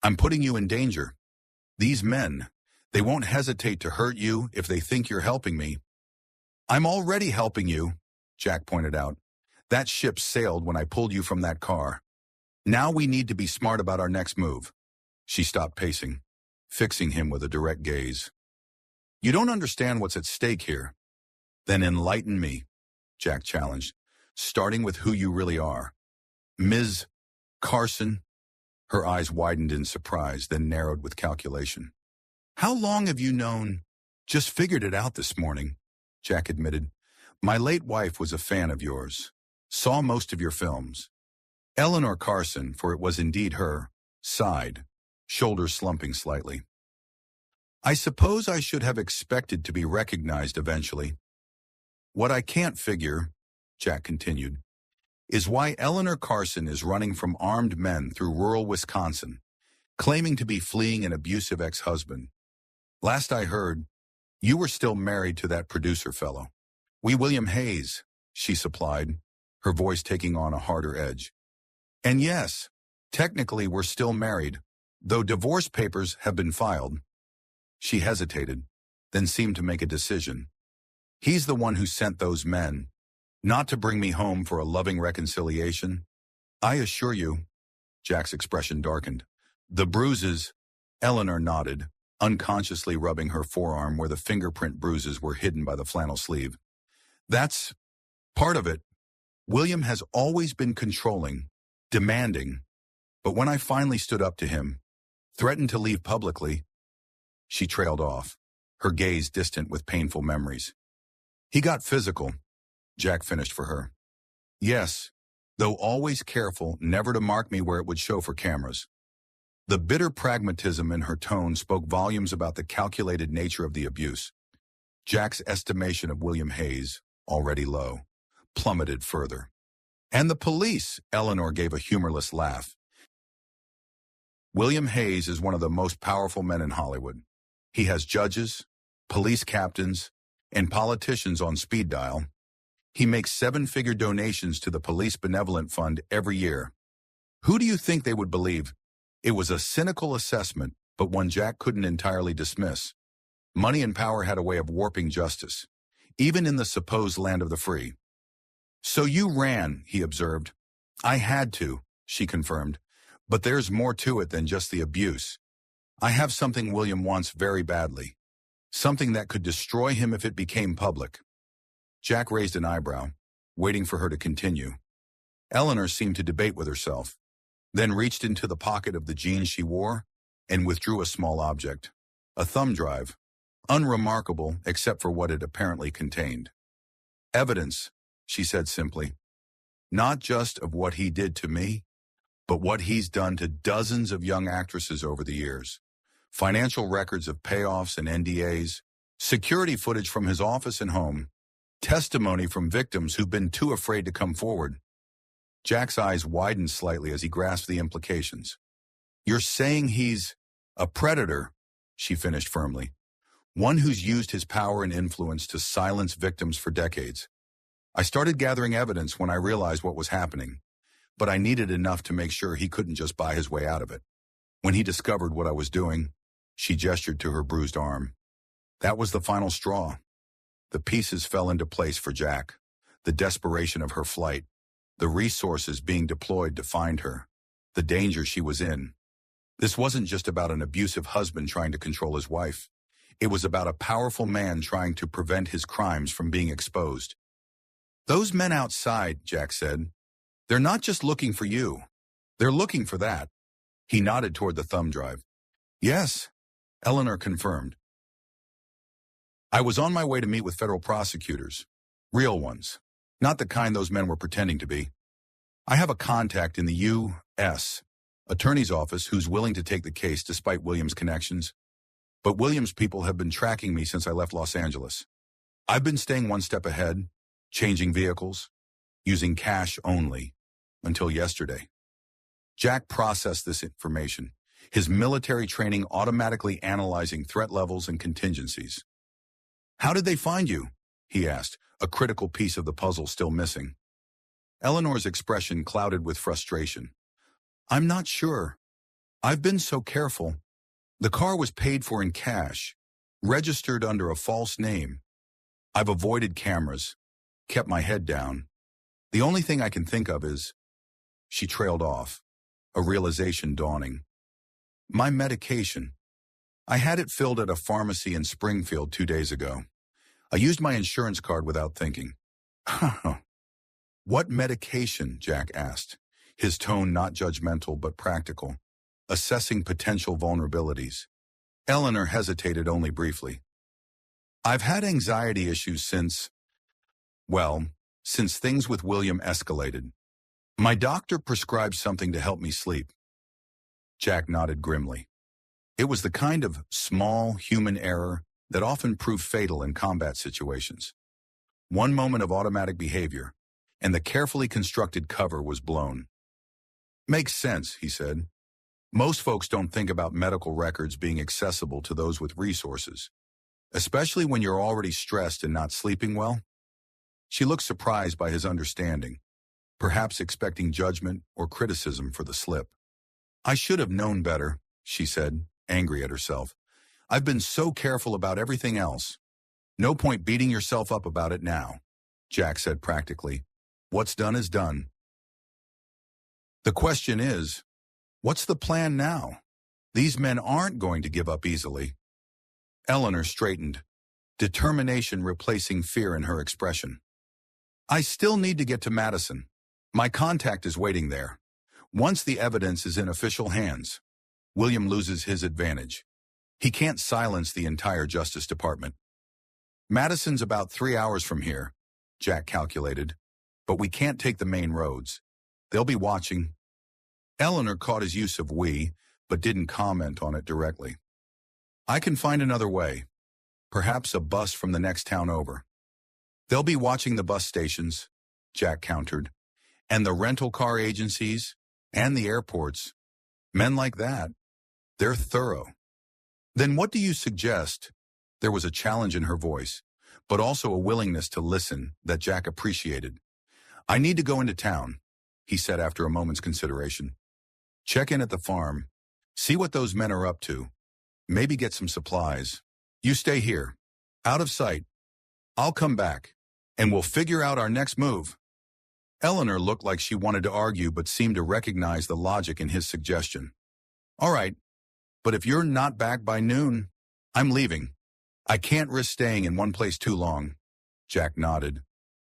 I'm putting you in danger. These men, they won't hesitate to hurt you if they think you're helping me. I'm already helping you, Jack pointed out. That ship sailed when I pulled you from that car. Now we need to be smart about our next move. She stopped pacing, fixing him with a direct gaze. You don't understand what's at stake here. Then enlighten me, Jack challenged, starting with who you really are. Ms. Carson? Her eyes widened in surprise, then narrowed with calculation. How long have you known? Just figured it out this morning, Jack admitted. My late wife was a fan of yours. Saw most of your films. Eleanor Carson, for it was indeed her, sighed, shoulders slumping slightly. I suppose I should have expected to be recognized eventually. What I can't figure, Jack continued, is why Eleanor Carson is running from armed men through rural Wisconsin, claiming to be fleeing an abusive ex-husband. Last I heard, you were still married to that producer fellow. William Hayes, she supplied, her voice taking on a harder edge. And yes, technically we're still married, though divorce papers have been filed. She hesitated, then seemed to make a decision. He's the one who sent those men, not to bring me home for a loving reconciliation. I assure you, Jack's expression darkened. The bruises, Eleanor nodded, unconsciously rubbing her forearm where the fingerprint bruises were hidden by the flannel sleeve. That's part of it. William has always been controlling, demanding, but when I finally stood up to him, threatened to leave publicly, she trailed off, her gaze distant with painful memories. He got physical, Jack finished for her. Yes, though always careful never to mark me where it would show for cameras. The bitter pragmatism in her tone spoke volumes about the calculated nature of the abuse. Jack's estimation of William Hayes, already low, plummeted further. And the police, Eleanor gave a humorless laugh. William Hayes is one of the most powerful men in Hollywood. He has judges, police captains, and politicians on speed dial. He makes seven-figure donations to the Police Benevolent Fund every year. Who do you think they would believe? It was a cynical assessment, but one Jack couldn't entirely dismiss. Money and power had a way of warping justice, even in the supposed land of the free. So you ran, he observed. I had to, she confirmed. But there's more to it than just the abuse. I have something William wants very badly. Something that could destroy him if it became public. Jack raised an eyebrow, waiting for her to continue. Eleanor seemed to debate with herself, then reached into the pocket of the jeans she wore and withdrew a small object, a thumb drive, unremarkable except for what it apparently contained. Evidence, she said simply, not just of what he did to me, but what he's done to dozens of young actresses over the years. Financial records of payoffs and NDAs, security footage from his office and home, testimony from victims who've been too afraid to come forward. Jack's eyes widened slightly as he grasped the implications. You're saying he's a predator, she finished firmly. One who's used his power and influence to silence victims for decades. I started gathering evidence when I realized what was happening, but I needed enough to make sure he couldn't just buy his way out of it. When he discovered what I was doing, she gestured to her bruised arm. That was the final straw. The pieces fell into place for Jack, the desperation of her flight, the resources being deployed to find her, the danger she was in. This wasn't just about an abusive husband trying to control his wife. It was about a powerful man trying to prevent his crimes from being exposed. "Those men outside," Jack said, "they're not just looking for you. They're looking for that." He nodded toward the thumb drive. "Yes," Eleanor confirmed. "I was on my way to meet with federal prosecutors. Real ones. Not the kind those men were pretending to be. I have a contact in the U.S. Attorney's Office who's willing to take the case despite Williams' connections. But Williams' people have been tracking me since I left Los Angeles. I've been staying one step ahead, changing vehicles, using cash only, until yesterday." Jack processed this information, his military training automatically analyzing threat levels and contingencies. "How did they find you?" he asked, a critical piece of the puzzle still missing. Eleanor's expression clouded with frustration. "I'm not sure. I've been so careful. The car was paid for in cash, registered under a false name. I've avoided cameras, kept my head down. The only thing I can think of is—" She trailed off, a realization dawning. "My medication. I had it filled at a pharmacy in Springfield 2 days ago. I used my insurance card without thinking." "What medication?" Jack asked, his tone not judgmental but practical, assessing potential vulnerabilities. Eleanor hesitated only briefly. "I've had anxiety issues since things with William escalated. My doctor prescribed something to help me sleep." Jack nodded grimly. It was the kind of small human error that often proved fatal in combat situations. One moment of automatic behavior, and the carefully constructed cover was blown. "Makes sense," he said. "Most folks don't think about medical records being accessible to those with resources, especially when you're already stressed and not sleeping well." She looked surprised by his understanding, perhaps expecting judgment or criticism for the slip. "I should have known better," she said, angry at herself. "I've been so careful about everything else." "No point beating yourself up about it now," Jack said practically. "What's done is done. The question is, what's the plan now? These men aren't going to give up easily." Eleanor straightened, determination replacing fear in her expression. "I still need to get to Madison. My contact is waiting there. Once the evidence is in official hands, William loses his advantage. He can't silence the entire Justice Department. Madison's about 3 hours from here," Jack calculated, "but we can't take the main roads. They'll be watching." Eleanor caught his use of "we," but didn't comment on it directly. "I can find another way. Perhaps a bus from the next town over." "They'll be watching the bus stations," Jack countered, "and the rental car agencies, and the airports. Men like that, they're thorough." "Then what do you suggest?" There was a challenge in her voice, but also a willingness to listen that Jack appreciated. "I need to go into town," he said after a moment's consideration. "Check in at the farm, see what those men are up to, maybe get some supplies. You stay here, out of sight. I'll come back, and we'll figure out our next move." Eleanor looked like she wanted to argue but seemed to recognize the logic in his suggestion. "All right, but if you're not back by noon, I'm leaving. I can't risk staying in one place too long." Jack nodded,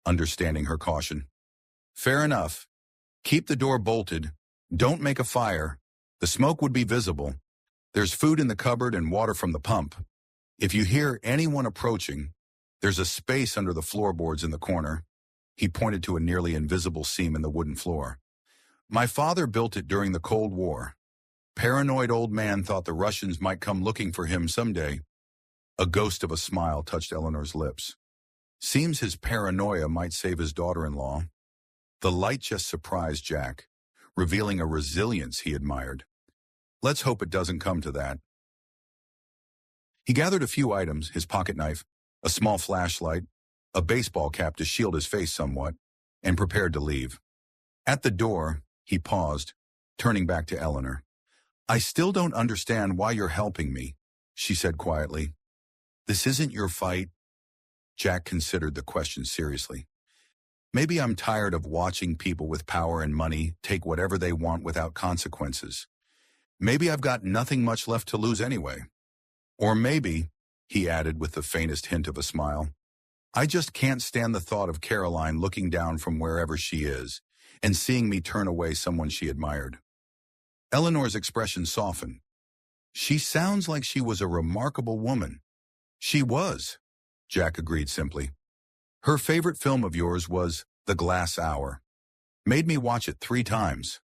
understanding her caution. "Fair enough. Keep the door bolted. Don't make a fire. The smoke would be visible. There's food in the cupboard and water from the pump. If you hear anyone approaching, there's a space under the floorboards in the corner." He pointed to a nearly invisible seam in the wooden floor. "My father built it during the Cold War. Paranoid old man thought the Russians might come looking for him someday." A ghost of a smile touched Eleanor's lips. Seems his paranoia might save his daughter-in-law. The light just surprised Jack, revealing a resilience he admired. Let's hope it doesn't come to that. He gathered a few items, his pocket knife, a small flashlight, a baseball cap to shield his face somewhat, and prepared to leave. At the door, he paused, turning back to Eleanor. "I still don't understand why you're helping me," she said quietly. "This isn't your fight." Jack considered the question seriously. "Maybe I'm tired of watching people with power and money take whatever they want without consequences. Maybe I've got nothing much left to lose anyway. Or maybe he added with the faintest hint of a smile. I just can't stand the thought of Caroline looking down from wherever she is and seeing me turn away someone she admired. Eleanor's expression softened. She sounds like she was a remarkable woman. She was, Jack agreed simply. Her favorite film of yours was The Glass Hour. Made me watch it 3 times.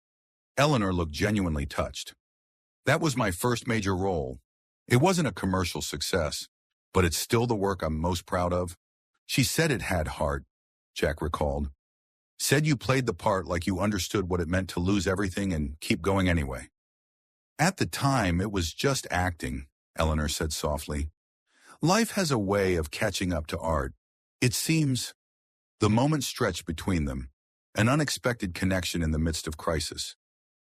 Eleanor looked genuinely touched. That was my first major role. It wasn't a commercial success, but it's still the work I'm most proud of. She said it had heart, Jack recalled. Said you played the part like you understood what it meant to lose everything and keep going anyway. At the time, it was just acting, Eleanor said softly. Life has a way of catching up to art. It seems. The moment stretched between them, an unexpected connection in the midst of crisis.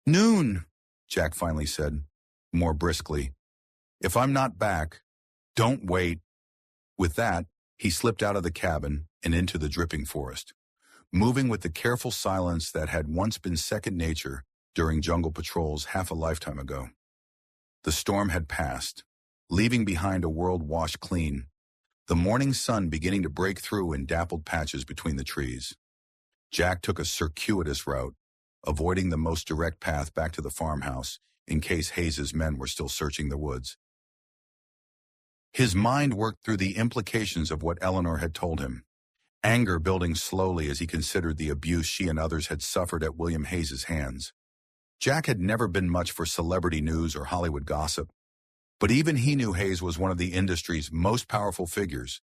Noon, Jack finally said, more briskly. If I'm not back, don't wait. With that, he slipped out of the cabin and into the dripping forest, moving with the careful silence that had once been second nature during jungle patrols half a lifetime ago. The storm had passed, leaving behind a world washed clean, the morning sun beginning to break through in dappled patches between the trees. Jack took a circuitous route, avoiding the most direct path back to the farmhouse in case Hayes's men were still searching the woods. His mind worked through the implications of what Eleanor had told him, anger building slowly as he considered the abuse she and others had suffered at William Hayes's hands. Jack had never been much for celebrity news or Hollywood gossip, but even he knew Hayes was one of the industry's most powerful figures,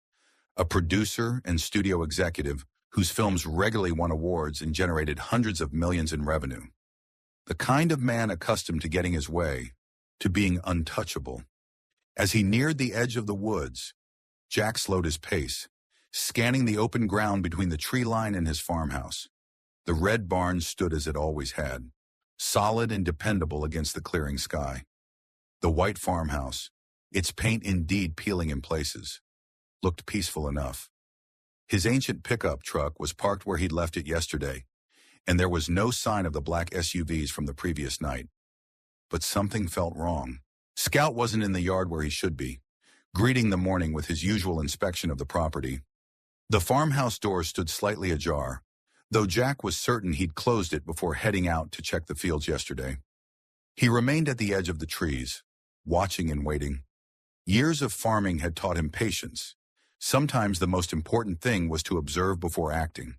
a producer and studio executive whose films regularly won awards and generated hundreds of millions in revenue. The kind of man accustomed to getting his way, to being untouchable. As he neared the edge of the woods, Jack slowed his pace, scanning the open ground between the tree line and his farmhouse. The red barn stood as it always had, solid and dependable against the clearing sky. The white farmhouse, its paint indeed peeling in places, looked peaceful enough. His ancient pickup truck was parked where he'd left it yesterday, and there was no sign of the black SUVs from the previous night. But something felt wrong. Scout wasn't in the yard where he should be, greeting the morning with his usual inspection of the property. The farmhouse door stood slightly ajar, though Jack was certain he'd closed it before heading out to check the fields yesterday. He remained at the edge of the trees, watching and waiting. Years of farming had taught him patience. Sometimes the most important thing was to observe before acting.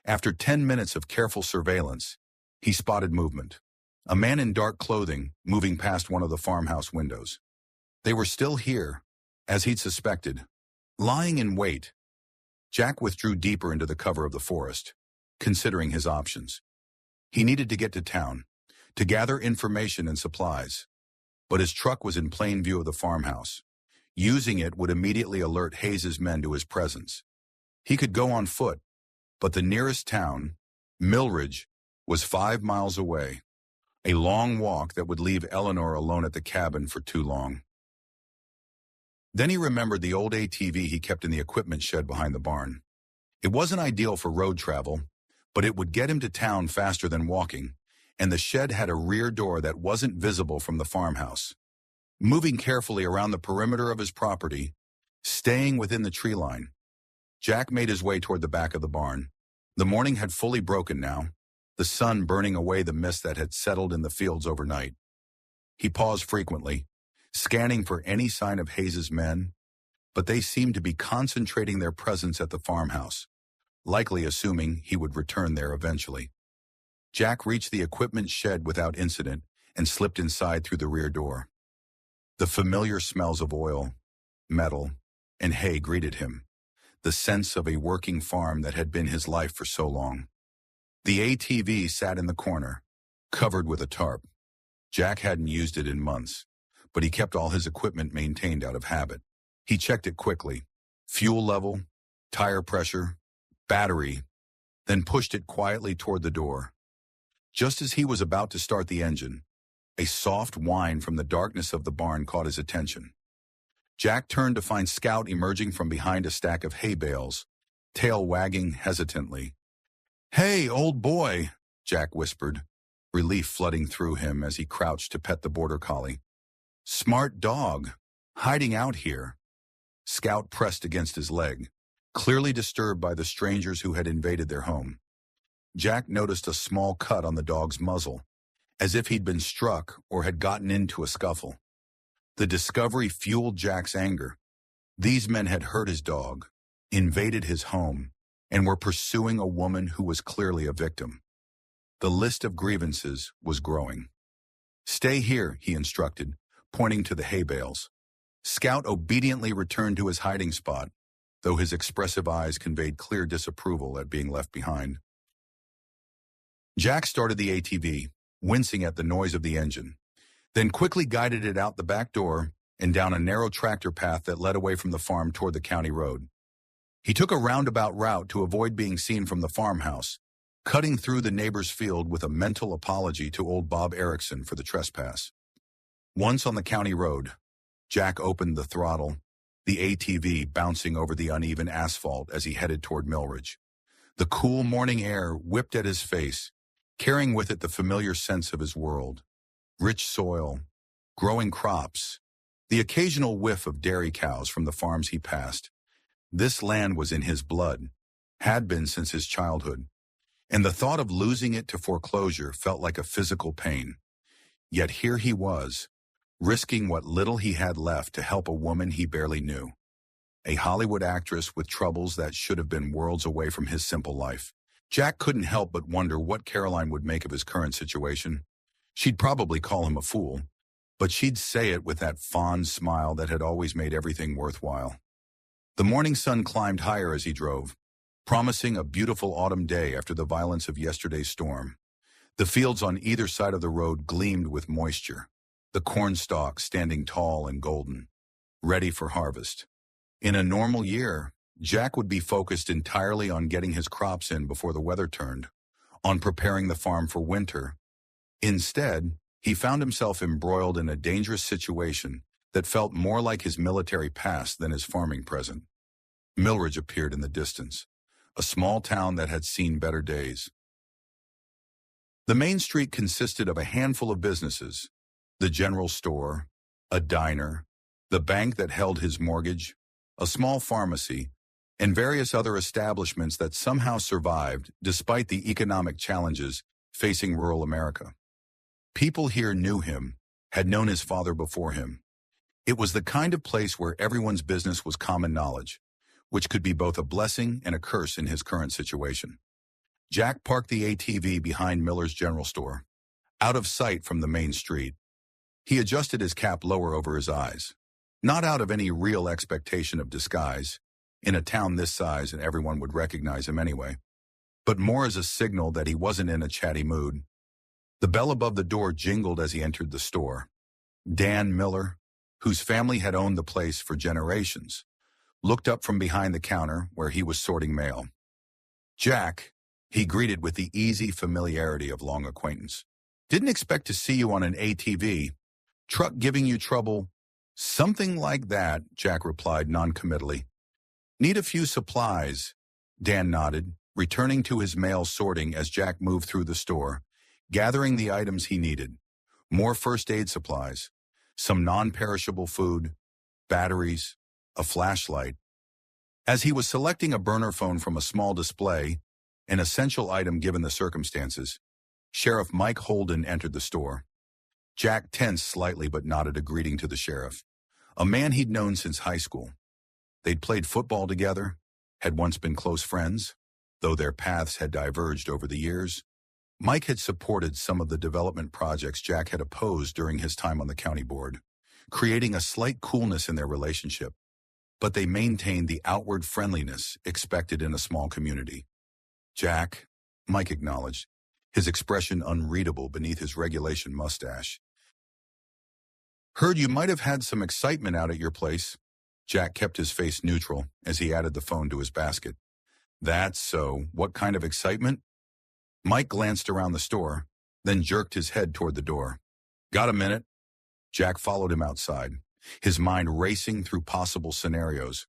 After 10 minutes of careful surveillance, he spotted movement. A man in dark clothing moving past one of the farmhouse windows. They were still here, as he'd suspected, lying in wait. Jack withdrew deeper into the cover of the forest, considering his options. He needed to get to town, to gather information and supplies. But his truck was in plain view of the farmhouse. Using it would immediately alert Hayes's men to his presence. He could go on foot, but the nearest town, Millridge, was 5 miles away. A long walk that would leave Eleanor alone at the cabin for too long. Then he remembered the old ATV he kept in the equipment shed behind the barn. It wasn't ideal for road travel, but it would get him to town faster than walking, and the shed had a rear door that wasn't visible from the farmhouse. Moving carefully around the perimeter of his property, staying within the tree line, Jack made his way toward the back of the barn. The morning had fully broken now, the sun burning away the mist that had settled in the fields overnight. He paused frequently, scanning for any sign of Hayes's men, but they seemed to be concentrating their presence at the farmhouse, likely assuming he would return there eventually. Jack reached the equipment shed without incident and slipped inside through the rear door. The familiar smells of oil, metal, and hay greeted him, the sense of a working farm that had been his life for so long. The ATV sat in the corner, covered with a tarp. Jack hadn't used it in months, but he kept all his equipment maintained out of habit. He checked it quickly, fuel level, tire pressure, battery, then pushed it quietly toward the door. Just as he was about to start the engine, a soft whine from the darkness of the barn caught his attention. Jack turned to find Scout emerging from behind a stack of hay bales, tail wagging hesitantly. "Hey, old boy," Jack whispered, relief flooding through him as he crouched to pet the border collie. "Smart dog, hiding out here." Scout pressed against his leg, clearly disturbed by the strangers who had invaded their home. Jack noticed a small cut on the dog's muzzle, as if he'd been struck or had gotten into a scuffle. The discovery fueled Jack's anger. These men had hurt his dog, invaded his home, and were pursuing a woman who was clearly a victim. The list of grievances was growing. "Stay here," he instructed, pointing to the hay bales. Scout obediently returned to his hiding spot, though his expressive eyes conveyed clear disapproval at being left behind. Jack started the ATV, wincing at the noise of the engine, then quickly guided it out the back door and down a narrow tractor path that led away from the farm toward the county road. He took a roundabout route to avoid being seen from the farmhouse, cutting through the neighbor's field with a mental apology to old Bob Erickson for the trespass. Once on the county road, Jack opened the throttle, the ATV bouncing over the uneven asphalt as he headed toward Millridge. The cool morning air whipped at his face, carrying with it the familiar sense of his world. Rich soil, growing crops, the occasional whiff of dairy cows from the farms he passed. This land was in his blood, had been since his childhood, and the thought of losing it to foreclosure felt like a physical pain. Yet here he was, risking what little he had left to help a woman he barely knew. A Hollywood actress with troubles that should have been worlds away from his simple life. Jack couldn't help but wonder what Caroline would make of his current situation. She'd probably call him a fool, but she'd say it with that fond smile that had always made everything worthwhile. The morning sun climbed higher as he drove, promising a beautiful autumn day after the violence of yesterday's storm. The fields on either side of the road gleamed with moisture, the corn stalks standing tall and golden, ready for harvest. In a normal year, Jack would be focused entirely on getting his crops in before the weather turned, on preparing the farm for winter. Instead, he found himself embroiled in a dangerous situation that felt more like his military past than his farming present. Millridge appeared in the distance, a small town that had seen better days. The main street consisted of a handful of businesses: the general store, a diner, the bank that held his mortgage, a small pharmacy, and various other establishments that somehow survived despite the economic challenges facing rural America. People here knew him, had known his father before him. It was the kind of place where everyone's business was common knowledge, which could be both a blessing and a curse in his current situation. Jack parked the ATV behind Miller's general store, out of sight from the main street. He adjusted his cap lower over his eyes, not out of any real expectation of disguise. In a town this size, and everyone would recognize him anyway, but more as a signal that he wasn't in a chatty mood. The bell above the door jingled as he entered the store. Dan Miller, whose family had owned the place for generations, looked up from behind the counter where he was sorting mail. "Jack," he greeted with the easy familiarity of long acquaintance. "Didn't expect to see you on an ATV. Truck giving you trouble?" "Something like that," Jack replied noncommittally. "Need a few supplies," Dan nodded, returning to his mail sorting as Jack moved through the store, gathering the items he needed. More first aid supplies, some non-perishable food, batteries, a flashlight. As he was selecting a burner phone from a small display, an essential item given the circumstances, Sheriff Mike Holden entered the store. Jack tensed slightly but nodded a greeting to the sheriff, a man he'd known since high school. They'd played football together, had once been close friends, though their paths had diverged over the years. Mike had supported some of the development projects Jack had opposed during his time on the county board, creating a slight coolness in their relationship, but they maintained the outward friendliness expected in a small community. "Jack," Mike acknowledged, his expression unreadable beneath his regulation mustache. "Heard you might have had some excitement out at your place." Jack kept his face neutral as he added the phone to his basket. "That's so. What kind of excitement?" Mike glanced around the store, then jerked his head toward the door. "Got a minute?" Jack followed him outside, his mind racing through possible scenarios.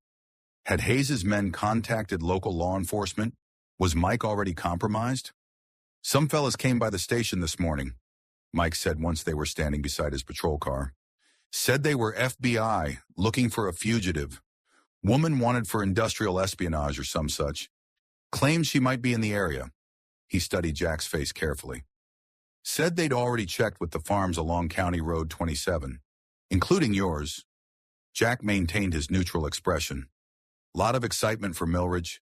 Had Hayes's men contacted local law enforcement? Was Mike already compromised? "Some fellas came by the station this morning," Mike said once they were standing beside his patrol car. "Said they were FBI, looking for a fugitive. Woman wanted for industrial espionage or some such. Claimed she might be in the area. He studied Jack's face carefully. Said they'd already checked with the farms along County Road 27, including yours. Jack maintained his neutral expression. Lot of excitement for Milridge.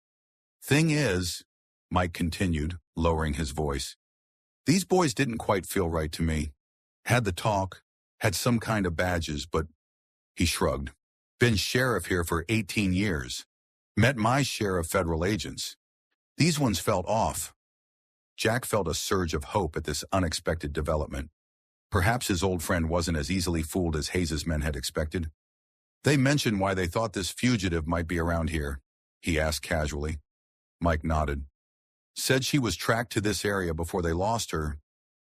Thing is, Mike continued, lowering his voice, these boys didn't quite feel right to me. Had the talk, had some kind of badges, but he shrugged. Been sheriff here for 18 years. Met my share of federal agents. These ones felt off. Jack felt a surge of hope at this unexpected development. Perhaps his old friend wasn't as easily fooled as Hayes's men had expected. They mentioned why they thought this fugitive might be around here, he asked casually. Mike nodded. Said she was tracked to this area before they lost her,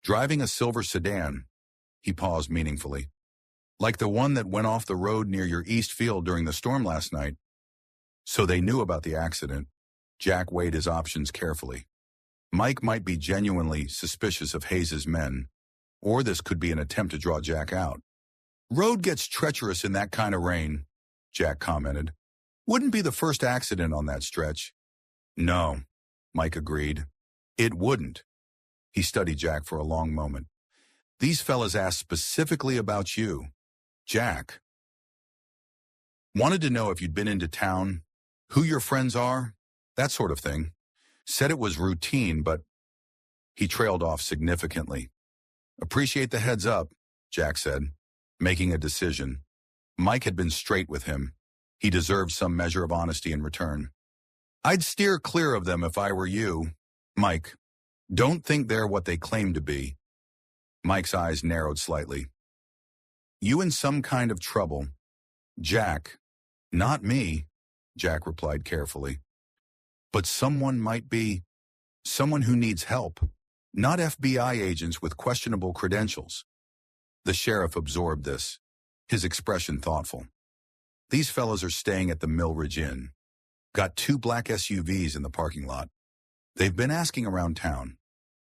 driving a silver sedan. He paused meaningfully. Like the one that went off the road near your east field during the storm last night. So they knew about the accident. Jack weighed his options carefully. Mike might be genuinely suspicious of Hayes's men, or this could be an attempt to draw Jack out. Road gets treacherous in that kind of rain, Jack commented. Wouldn't be the first accident on that stretch. No, Mike agreed. It wouldn't. He studied Jack for a long moment. These fellas asked specifically about you, Jack. Wanted to know if you'd been into town, who your friends are, that sort of thing. Said it was routine, but he trailed off significantly. Appreciate the heads up, Jack said, making a decision. Mike had been straight with him. He deserved some measure of honesty in return. I'd steer clear of them if I were you. Mike, don't think they're what they claim to be. Mike's eyes narrowed slightly. You in some kind of trouble. Jack, not me, Jack replied carefully. But someone might be, someone who needs help, not FBI agents with questionable credentials. The sheriff absorbed this, his expression thoughtful. These fellows are staying at the Milridge Inn. Got 2 black SUVs in the parking lot. They've been asking around town,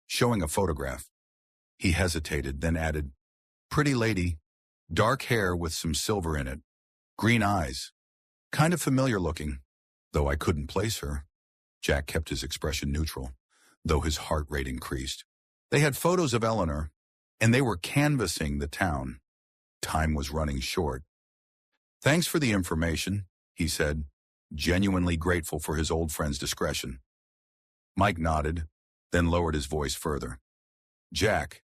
showing a photograph. He hesitated, then added, pretty lady, dark hair with some silver in it, green eyes, kind of familiar looking, though I couldn't place her. Jack kept his expression neutral, though his heart rate increased. They had photos of Eleanor, and they were canvassing the town. Time was running short. Thanks for the information, he said, genuinely grateful for his old friend's discretion. Mike nodded, then lowered his voice further. Jack,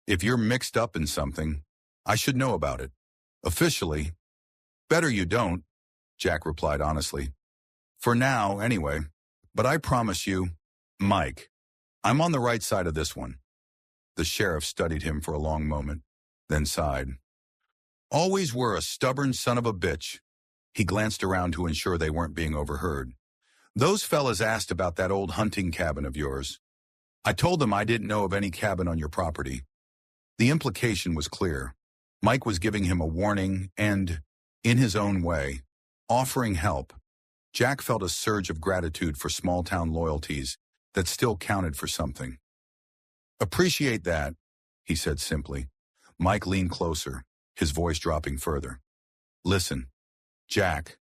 if you're mixed up in something, I should know about it. Officially. Better you don't, Jack replied honestly. For now, anyway. But I promise you, Mike, I'm on the right side of this one. The sheriff studied him for a long moment, then sighed. Always were a stubborn son of a bitch. He glanced around to ensure they weren't being overheard. Those fellas asked about that old hunting cabin of yours. I told them I didn't know of any cabin on your property. The implication was clear. Mike was giving him a warning and, in his own way, offering help. Jack felt a surge of gratitude for small-town loyalties that still counted for something. Appreciate that, he said simply. Mike leaned closer, his voice dropping further. Listen, Jack.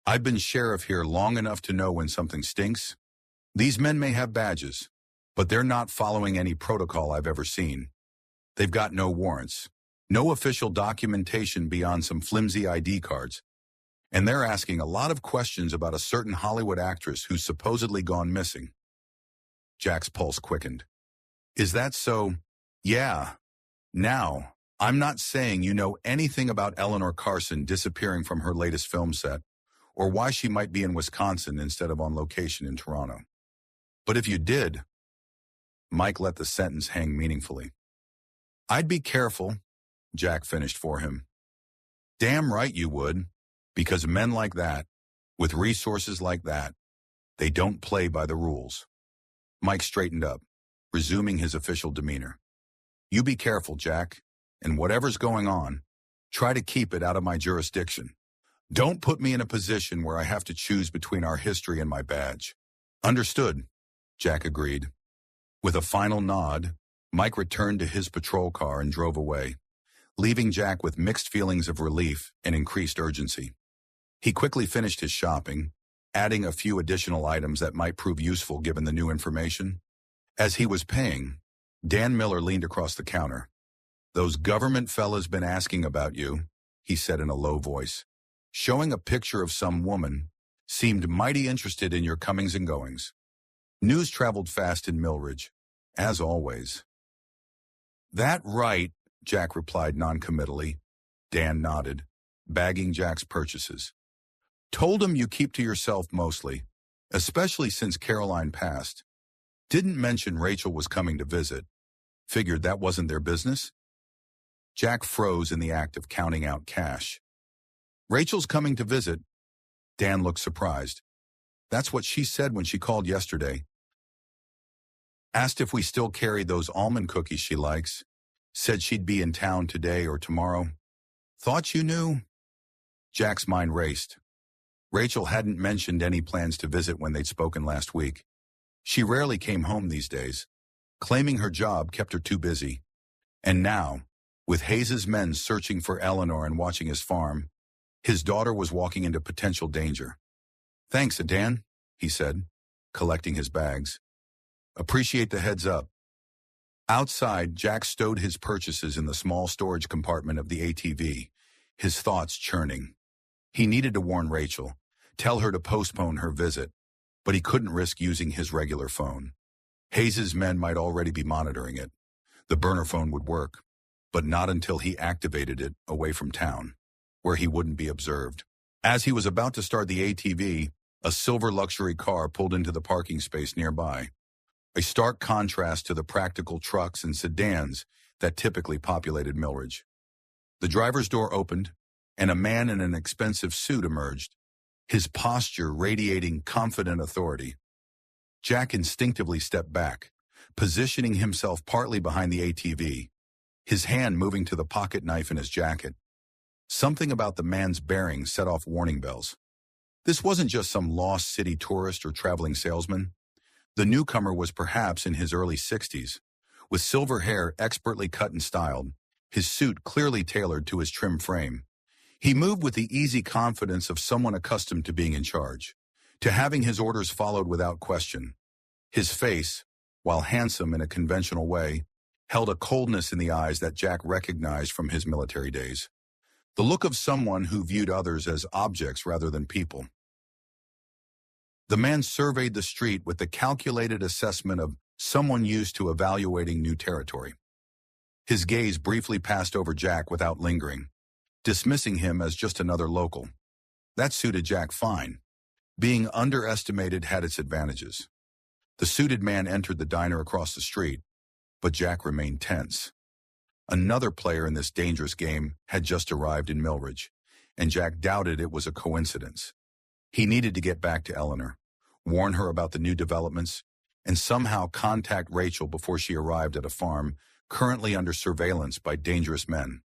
I've been sheriff here long enough to know when something stinks. These men may have badges, but they're not following any protocol I've ever seen. They've got no warrants, no official documentation beyond some flimsy ID cards. And they're asking a lot of questions about a certain Hollywood actress who's supposedly gone missing. Jack's pulse quickened. Is that so? Yeah. Now, I'm not saying you know anything about Eleanor Carson disappearing from her latest film set, or why she might be in Wisconsin instead of on location in Toronto. But if you did, Mike let the sentence hang meaningfully. I'd be careful, Jack finished for him. Damn right you would. Because men like that, with resources like that, they don't play by the rules. Mike straightened up, resuming his official demeanor. You be careful, Jack, and whatever's going on, try to keep it out of my jurisdiction. Don't put me in a position where I have to choose between our history and my badge. Understood, Jack agreed. With a final nod, Mike returned to his patrol car and drove away, leaving Jack with mixed feelings of relief and increased urgency. He quickly finished his shopping, adding a few additional items that might prove useful given the new information. As he was paying, Dan Miller leaned across the counter. "Those government fellas been asking about you," he said in a low voice, showing a picture of some woman, "seemed mighty interested in your comings and goings." News traveled fast in Millridge, as always. "That right," Jack replied noncommittally. Dan nodded, bagging Jack's purchases. "Told him you keep to yourself mostly, especially since Caroline passed. Didn't mention Rachel was coming to visit. Figured that wasn't their business." Jack froze in the act of counting out cash. "Rachel's coming to visit." Dan looked surprised. "That's what she said when she called yesterday. Asked if we still carried those almond cookies she likes. Said she'd be in town today or tomorrow. Thought you knew?" Jack's mind raced. Rachel hadn't mentioned any plans to visit when they'd spoken last week. She rarely came home these days, claiming her job kept her too busy. And now, with Hayes's men searching for Eleanor and watching his farm, his daughter was walking into potential danger. "Thanks, Dan," he said, collecting his bags. "Appreciate the heads up." Outside, Jack stowed his purchases in the small storage compartment of the ATV, his thoughts churning. He needed to warn Rachel, tell her to postpone her visit, but he couldn't risk using his regular phone. Hayes's men might already be monitoring it. The burner phone would work, but not until he activated it away from town, where he wouldn't be observed. As he was about to start the ATV, a silver luxury car pulled into the parking space nearby, a stark contrast to the practical trucks and sedans that typically populated Millridge. The driver's door opened, and a man in an expensive suit emerged, his posture radiating confident authority. Jack instinctively stepped back, positioning himself partly behind the ATV, his hand moving to the pocket knife in his jacket. Something about the man's bearing set off warning bells. This wasn't just some lost city tourist or traveling salesman. The newcomer was perhaps in his early 60s, with silver hair expertly cut and styled, his suit clearly tailored to his trim frame. He moved with the easy confidence of someone accustomed to being in charge, to having his orders followed without question. His face, while handsome in a conventional way, held a coldness in the eyes that Jack recognized from his military days. The look of someone who viewed others as objects rather than people. The man surveyed the street with the calculated assessment of someone used to evaluating new territory. His gaze briefly passed over Jack without lingering, dismissing him as just another local. That suited Jack fine. Being underestimated had its advantages. The suited man entered the diner across the street, but Jack remained tense. Another player in this dangerous game had just arrived in Millridge, and Jack doubted it was a coincidence. He needed to get back to Eleanor, warn her about the new developments, and somehow contact Rachel before she arrived at a farm currently under surveillance by dangerous men.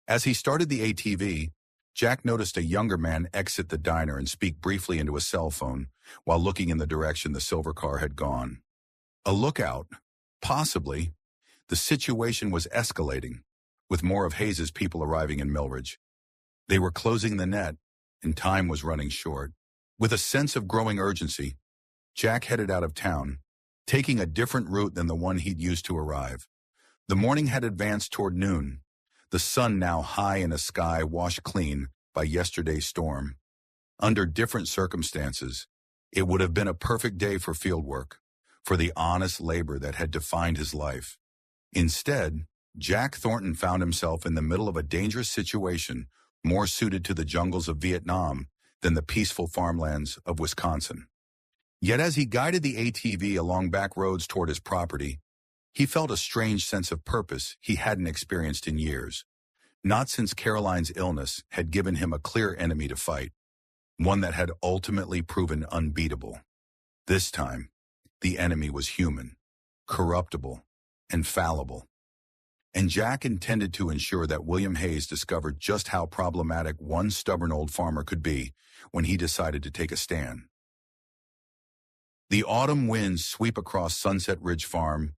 As he started the ATV, Jack noticed a younger man exit the diner and speak briefly into a cell phone while looking in the direction the silver car had gone. A lookout, possibly. The situation was escalating, with more of Hayes's people arriving in Millridge. They were closing the net, and time was running short. With a sense of growing urgency, Jack headed out of town, taking a different route than the one he'd used to arrive. The morning had advanced toward noon, the sun now high in a sky washed clean by yesterday's storm. Under different circumstances, it would have been a perfect day for field work, for the honest labor that had defined his life. Instead, Jack Thornton found himself in the middle of a dangerous situation more suited to the jungles of Vietnam than the peaceful farmlands of Wisconsin. Yet as he guided the ATV along back roads toward his property, he felt a strange sense of purpose he hadn't experienced in years. Not since Caroline's illness had given him a clear enemy to fight, one that had ultimately proven unbeatable. This time, the enemy was human, corruptible, and fallible. And Jack intended to ensure that William Hayes discovered just how problematic one stubborn old farmer could be when he decided to take a stand. The autumn winds sweep across Sunset Ridge Farm,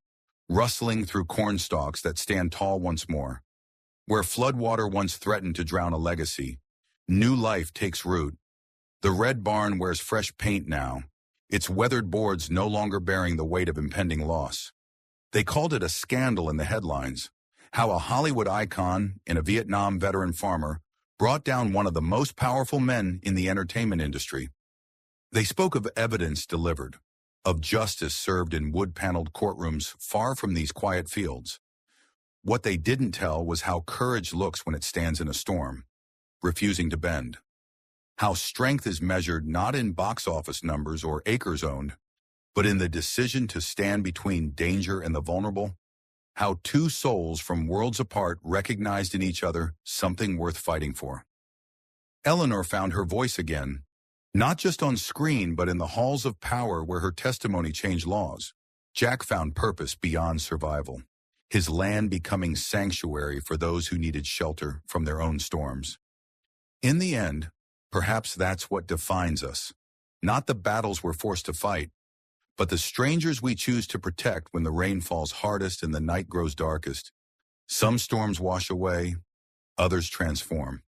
rustling through corn stalks that stand tall once more. Where floodwater once threatened to drown a legacy, New life takes root. The red barn wears fresh paint now, its weathered boards no longer bearing the weight of impending loss. They called it a scandal in the headlines, how a Hollywood icon and a Vietnam veteran farmer brought down one of the most powerful men in the entertainment industry. They spoke of evidence delivered, of justice served in wood-paneled courtrooms far from these quiet fields. What they didn't tell was how courage looks when it stands in a storm, refusing to bend. How strength is measured not in box office numbers or acres owned, but in the decision to stand between danger and the vulnerable. How two souls from worlds apart recognized in each other something worth fighting for. Eleanor found her voice again, not just on screen but in the halls of power where her testimony changed laws. Jack found purpose beyond survival, his land becoming sanctuary for those who needed shelter from their own storms. In the end, perhaps that's what defines us, not the battles we're forced to fight, but the strangers we choose to protect when the rain falls hardest and the night grows darkest. Some storms wash away, others transform.